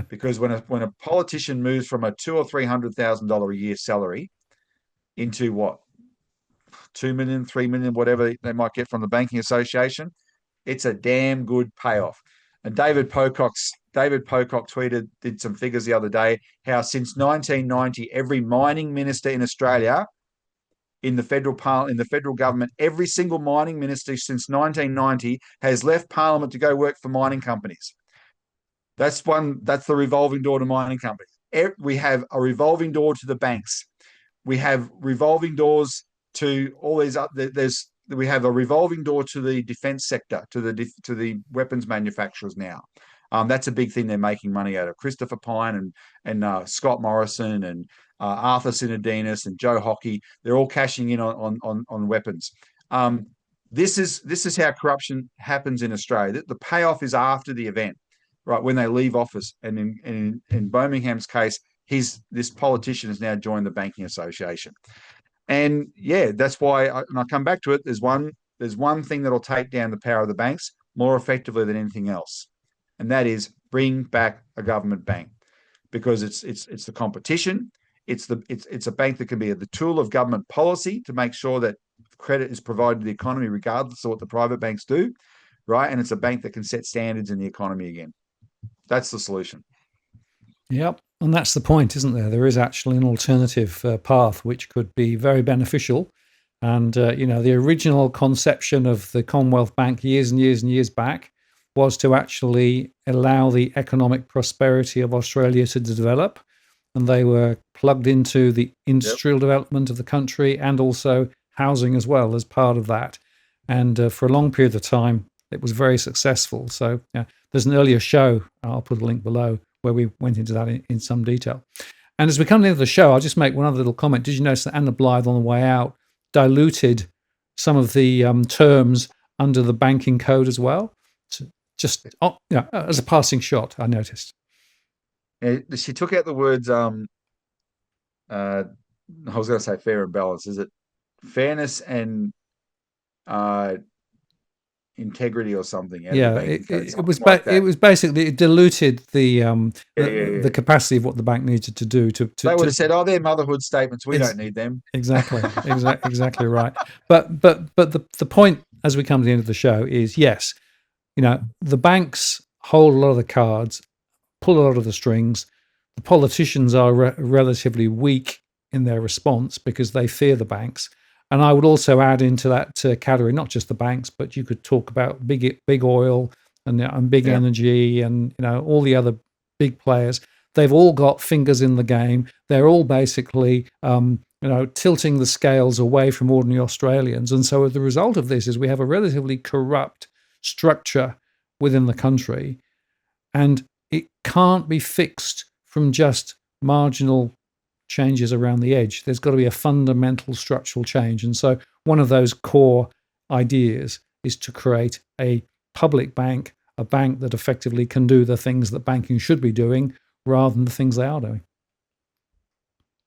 Because when a politician moves from a $200,000 or $300,000 a year salary into what, 2 million, 3 million, whatever they might get from the Banking Association, it's a damn good payoff. And David Pocock did some figures the other day, how since 1990, every mining minister in Australia, in the federal government, every single mining minister since 1990 has left Parliament to go work for mining companies. That's the revolving door to mining companies. We have a revolving door to the banks. We have revolving doors to all these. We have a revolving door to the defense sector, to the weapons manufacturers now. That's a big thing they're making money out of. Christopher Pyne and Scott Morrison and Arthur Sinodinos and Joe Hockey, they're all cashing in on weapons. This is how corruption happens in Australia. The payoff is after the event, right, when they leave office. And in Birmingham's case, this politician has now joined the Banking Association. And yeah, that's why, and I come back to it. There's one thing that'll take down the power of the banks more effectively than anything else, and that is bring back a government bank, because it's the competition. It's a bank that can be the tool of government policy to make sure that credit is provided to the economy, regardless of what the private banks do, right? And it's a bank that can set standards in the economy again. That's the solution. Yep. And that's the point, isn't there? There is actually an alternative path which could be very beneficial. And, the original conception of the Commonwealth Bank years and years and years back was to actually allow the economic prosperity of Australia to develop. And they were plugged into the industrial development of the country and also housing as well as part of that. And for a long period of time, it was very successful. So there's an earlier show, I'll put a link below, where we went into that in some detail. And as we come into the show, I'll just make one other little comment. Did you notice that Anna Blythe on the way out diluted some of the terms under the banking code as well? So just as a passing shot, I noticed. She took out the words. I was going to say fair and balanced. Is it fairness and integrity or something? It was basically, it diluted the capacity of what the bank needed to do. They would have said, "Oh, they're motherhood statements. We don't need them." Exactly, exactly right. But the point as we come to the end of the show is, yes, the banks hold a lot of the cards, pull a lot of the strings. The politicians are relatively weak in their response because they fear the banks. And I would also add into that category not just the banks, but you could talk about big oil and big energy and all the other big players. They've all got fingers in the game. They're all basically tilting the scales away from ordinary Australians. And so the result of this is we have a relatively corrupt structure within the country, and it can't be fixed from just marginal changes around the edge. There's got to be a fundamental structural change. And so one of those core ideas is to create a public bank, a bank that effectively can do the things that banking should be doing rather than the things they are doing.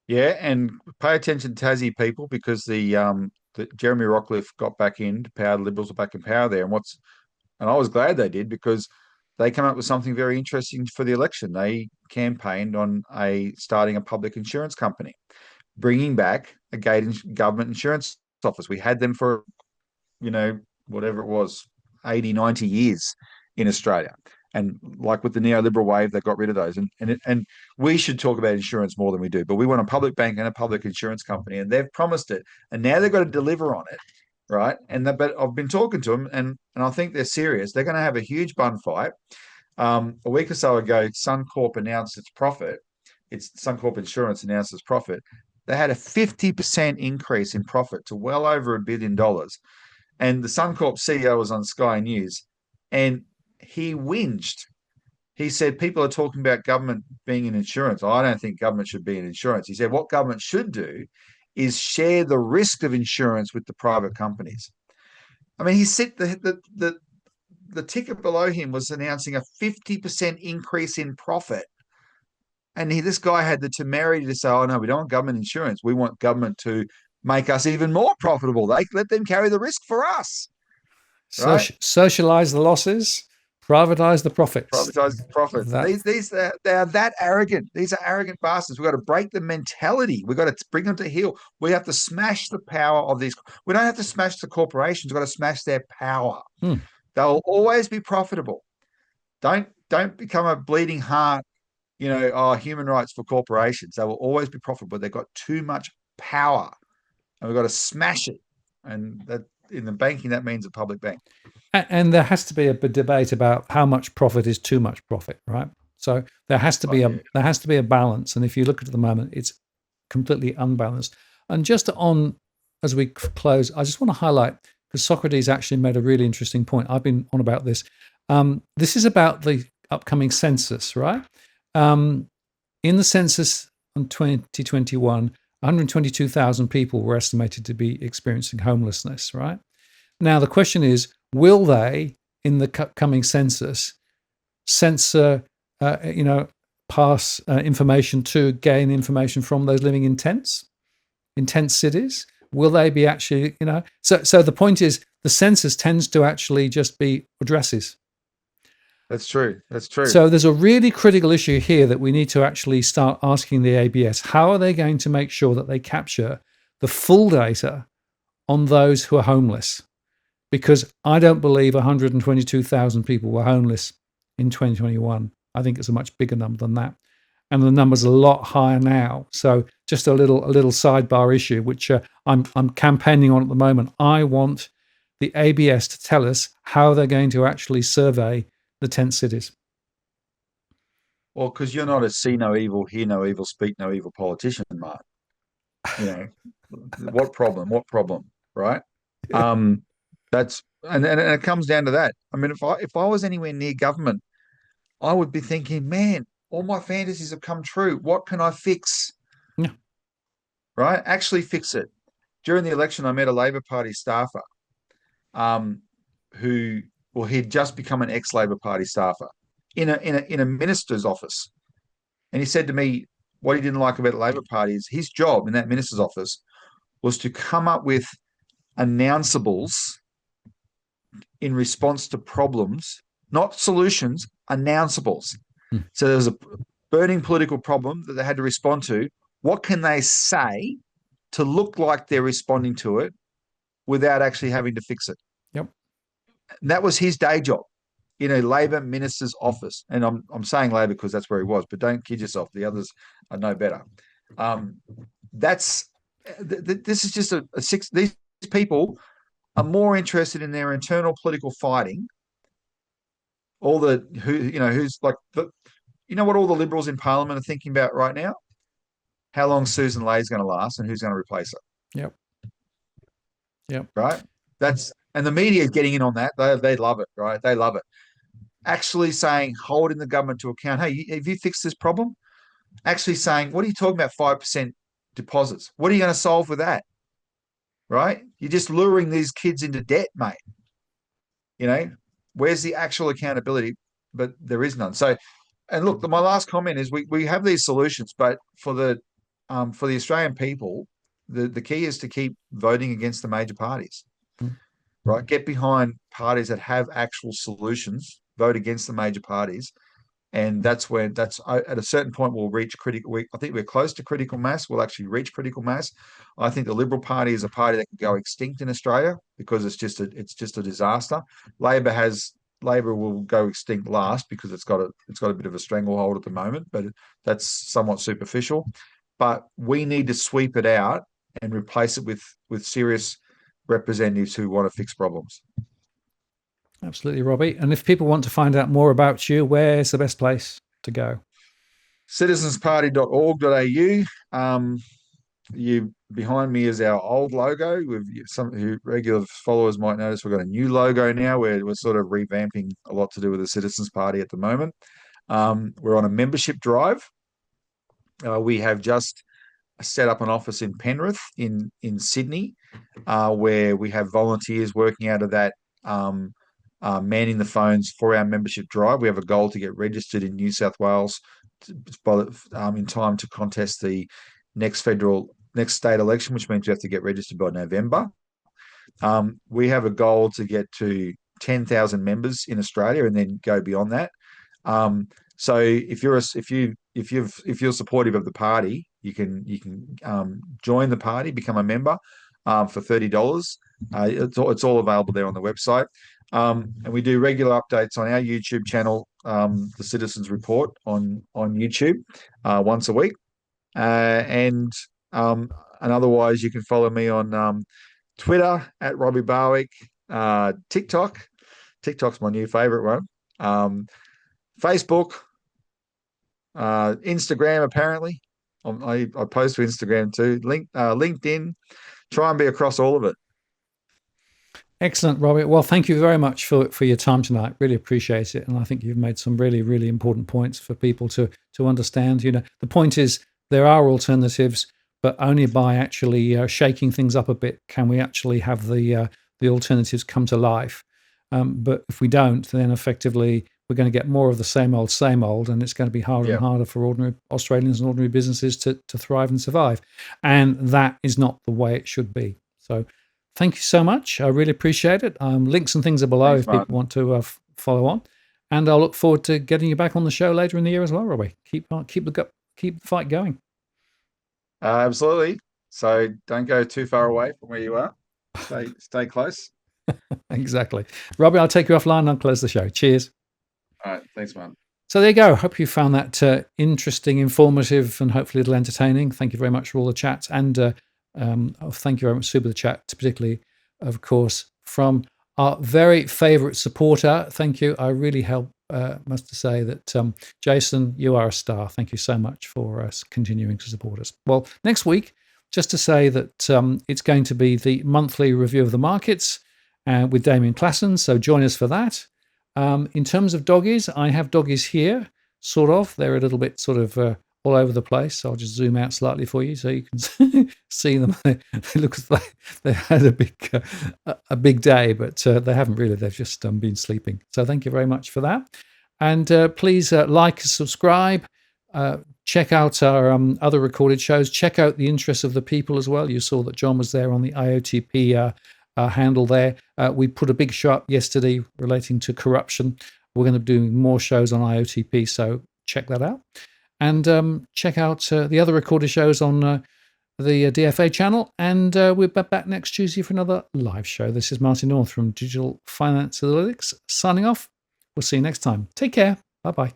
Yeah, and pay attention to Tassie people, because the Jeremy Rockcliffe got back into power, the Liberals are back in power there. And I was glad they did, because they came up with something very interesting for the election. They campaigned on starting a public insurance company, bringing back a government insurance office. We had them for, whatever it was, 80, 90 years in Australia. And like with the neoliberal wave, they got rid of those. And we should talk about insurance more than we do. But we want a public bank and a public insurance company, and they've promised it. And now they've got to deliver on it, right? But I've been talking to them, and I think they're serious. They're going to have a huge bun fight. A week or so ago, Suncorp announced its profit. Suncorp Insurance announced its profit. They had a 50% increase in profit to well over $1 billion. And the Suncorp CEO was on Sky News, and he whinged. He said, people are talking about government being in insurance. I don't think government should be in insurance. He said, what government should do is share the risk of insurance with the private companies. I mean, he said the ticker below him was announcing a 50% increase in profit. And this guy had the temerity to say, oh, no, we don't want government insurance. We want government to make us even more profitable. Let them carry the risk for us. Right? Socialize the losses, privatize the profits. Privatize the profits. They are that arrogant. These are arrogant bastards. We've got to break the mentality. We've got to bring them to heel. We have to smash the power of these. We don't have to smash the corporations. We've got to smash their power. They'll always be profitable. Don't become a bleeding heart, human rights for corporations. They will always be profitable. They've got too much power, and we've got to smash it. And that, in the banking, that means a public bank. And there has to be a debate about how much profit is too much profit, right? So there has to be a balance. And if you look at it at the moment, it's completely unbalanced. And just as we close, I just want to highlight, because Socrates actually made a really interesting point. I've been on about this. This is about the upcoming census, right? In the census in 2021, 122,000 people were estimated to be experiencing homelessness, right? Now, the question is, will they, in the coming census, pass information to gain information from those living in tents cities? will they be actually, so the point is the census tends to actually just be addresses. That's true. That's true. So there's a really critical issue here that we need to actually start asking the ABS. How are they going to make sure that they capture the full data on those who are homeless? Because I don't believe 122,000 people were homeless in 2021. I think it's a much bigger number than that. And the number's a lot higher now. So just a little sidebar issue, which I'm campaigning on at the moment. I want the ABS to tell us how they're going to actually survey the tent cities. Well, because you're not a see no evil, hear no evil, speak no evil politician, Mark. What problem? What problem? Right? That's and it comes down to that. I mean, if I was anywhere near government, I would be thinking, man, all my fantasies have come true. What can I fix? Yeah. Right? Actually fix it. During the election, I met a Labor Party staffer, he'd just become an ex-Labor Party staffer in a minister's office, and he said to me, what he didn't like about the Labor Party is his job in that minister's office was to come up with announceables in response to problems, not solutions, announceables. So there was a burning political problem that they had to respond to. What can they say to look like they're responding to it without actually having to fix it? Yep. And that was his day job in a Labor minister's office. And I'm saying Labor because that's where he was, but don't kid yourself. The others are no better. This is just these people are more interested in their internal political fighting. What all the Liberals in Parliament are thinking about right now? How long Susan Lay's going to last and who's going to replace her? Yep. Right? And the media is getting in on that. They love it, right? They love it. Actually saying, holding the government to account. Hey, have you fixed this problem? Actually saying, what are you talking about 5% deposits? What are you going to solve with that? Right? You're just luring these kids into debt, mate. Where's the actual accountability? But there is none. So, and look, my last comment is we have these solutions, but for the Australian people, the key is to keep voting against the major parties, right? Get behind parties that have actual solutions, vote against the major parties. And at a certain point we'll reach I think we're close to critical mass. We'll actually reach critical mass. I think the Liberal Party is a party that can go extinct in Australia because it's just a disaster. Labor will go extinct last because it's got a bit of a stranglehold at the moment, but that's somewhat superficial. But we need to sweep it out and replace it with serious representatives who want to fix problems. Absolutely, Robbie. And if people want to find out more about you, where's the best place to go? citizensparty.org.au. You behind me is our old logo. Some who regular followers might notice we've got a new logo now. We're sort of revamping a lot to do with the Citizens Party at the moment. We're on a membership drive. We have just set up an office in Penrith in Sydney, where we have volunteers working out of that, manning the phones for our membership drive. We have a goal to get registered in New South Wales in time to contest the next state election, which means we have to get registered by November. We have a goal to get to 10,000 members in Australia and then go beyond that. So if you're supportive of the party, you can join the party, become a member for $30. It's all available there on the website. And we do regular updates on our YouTube channel, the Citizens Report on YouTube once a week. And otherwise, you can follow me on Twitter at Robbie Barwick, TikTok. TikTok's my new favorite one. Facebook, Instagram, apparently. I post to Instagram too. LinkedIn. Try and be across all of it. Excellent, Robbie. Well, thank you very much for your time tonight. Really appreciate it. And I think you've made some really, really important points for people to understand. The point is there are alternatives, but only by actually shaking things up a bit can we actually have the alternatives come to life. But if we don't, then effectively we're going to get more of the same old, and it's going to be harder and harder for ordinary Australians and ordinary businesses to thrive and survive. And that is not the way it should be. So thank you so much. I really appreciate it. Links and things are below Thanks, if people Martin. want to follow on. And I'll look forward to getting you back on the show later in the year as well, Robbie. Keep the fight going. Absolutely. So don't go too far away from where you are. Stay close. Exactly. Robbie, I'll take you offline and I'll close the show. Cheers. All right. Thanks, man. So there you go. Hope you found that interesting, informative, and hopefully a little entertaining. Thank you very much for all the chats. And thank you very much, Super the Chat, particularly, of course, from our very favourite supporter. Thank you. I really must say that, Jason, you are a star. Thank you so much for continuing to support us. Well, next week, just to say that it's going to be the monthly review of the markets with Damien Klassen. So join us for that. In terms of doggies, I have doggies here, sort of. They're a little bit sort of all over the place. So I'll just zoom out slightly for you so you can see them. It looks like they had a big day, but they haven't really. They've just been sleeping. So thank you very much for that. And please like and subscribe. Check out our other recorded shows. Check out the interests of the people as well. You saw that John was there on the IOTP handle there. We put a big show up yesterday relating to corruption. We're going to be doing more shows on IOTP, so check that out. And check out the other recorded shows on the DFA channel. And we're back next Tuesday for another live show. This is Martin North from Digital Finance Analytics signing off. We'll see you next time. Take care. Bye-bye.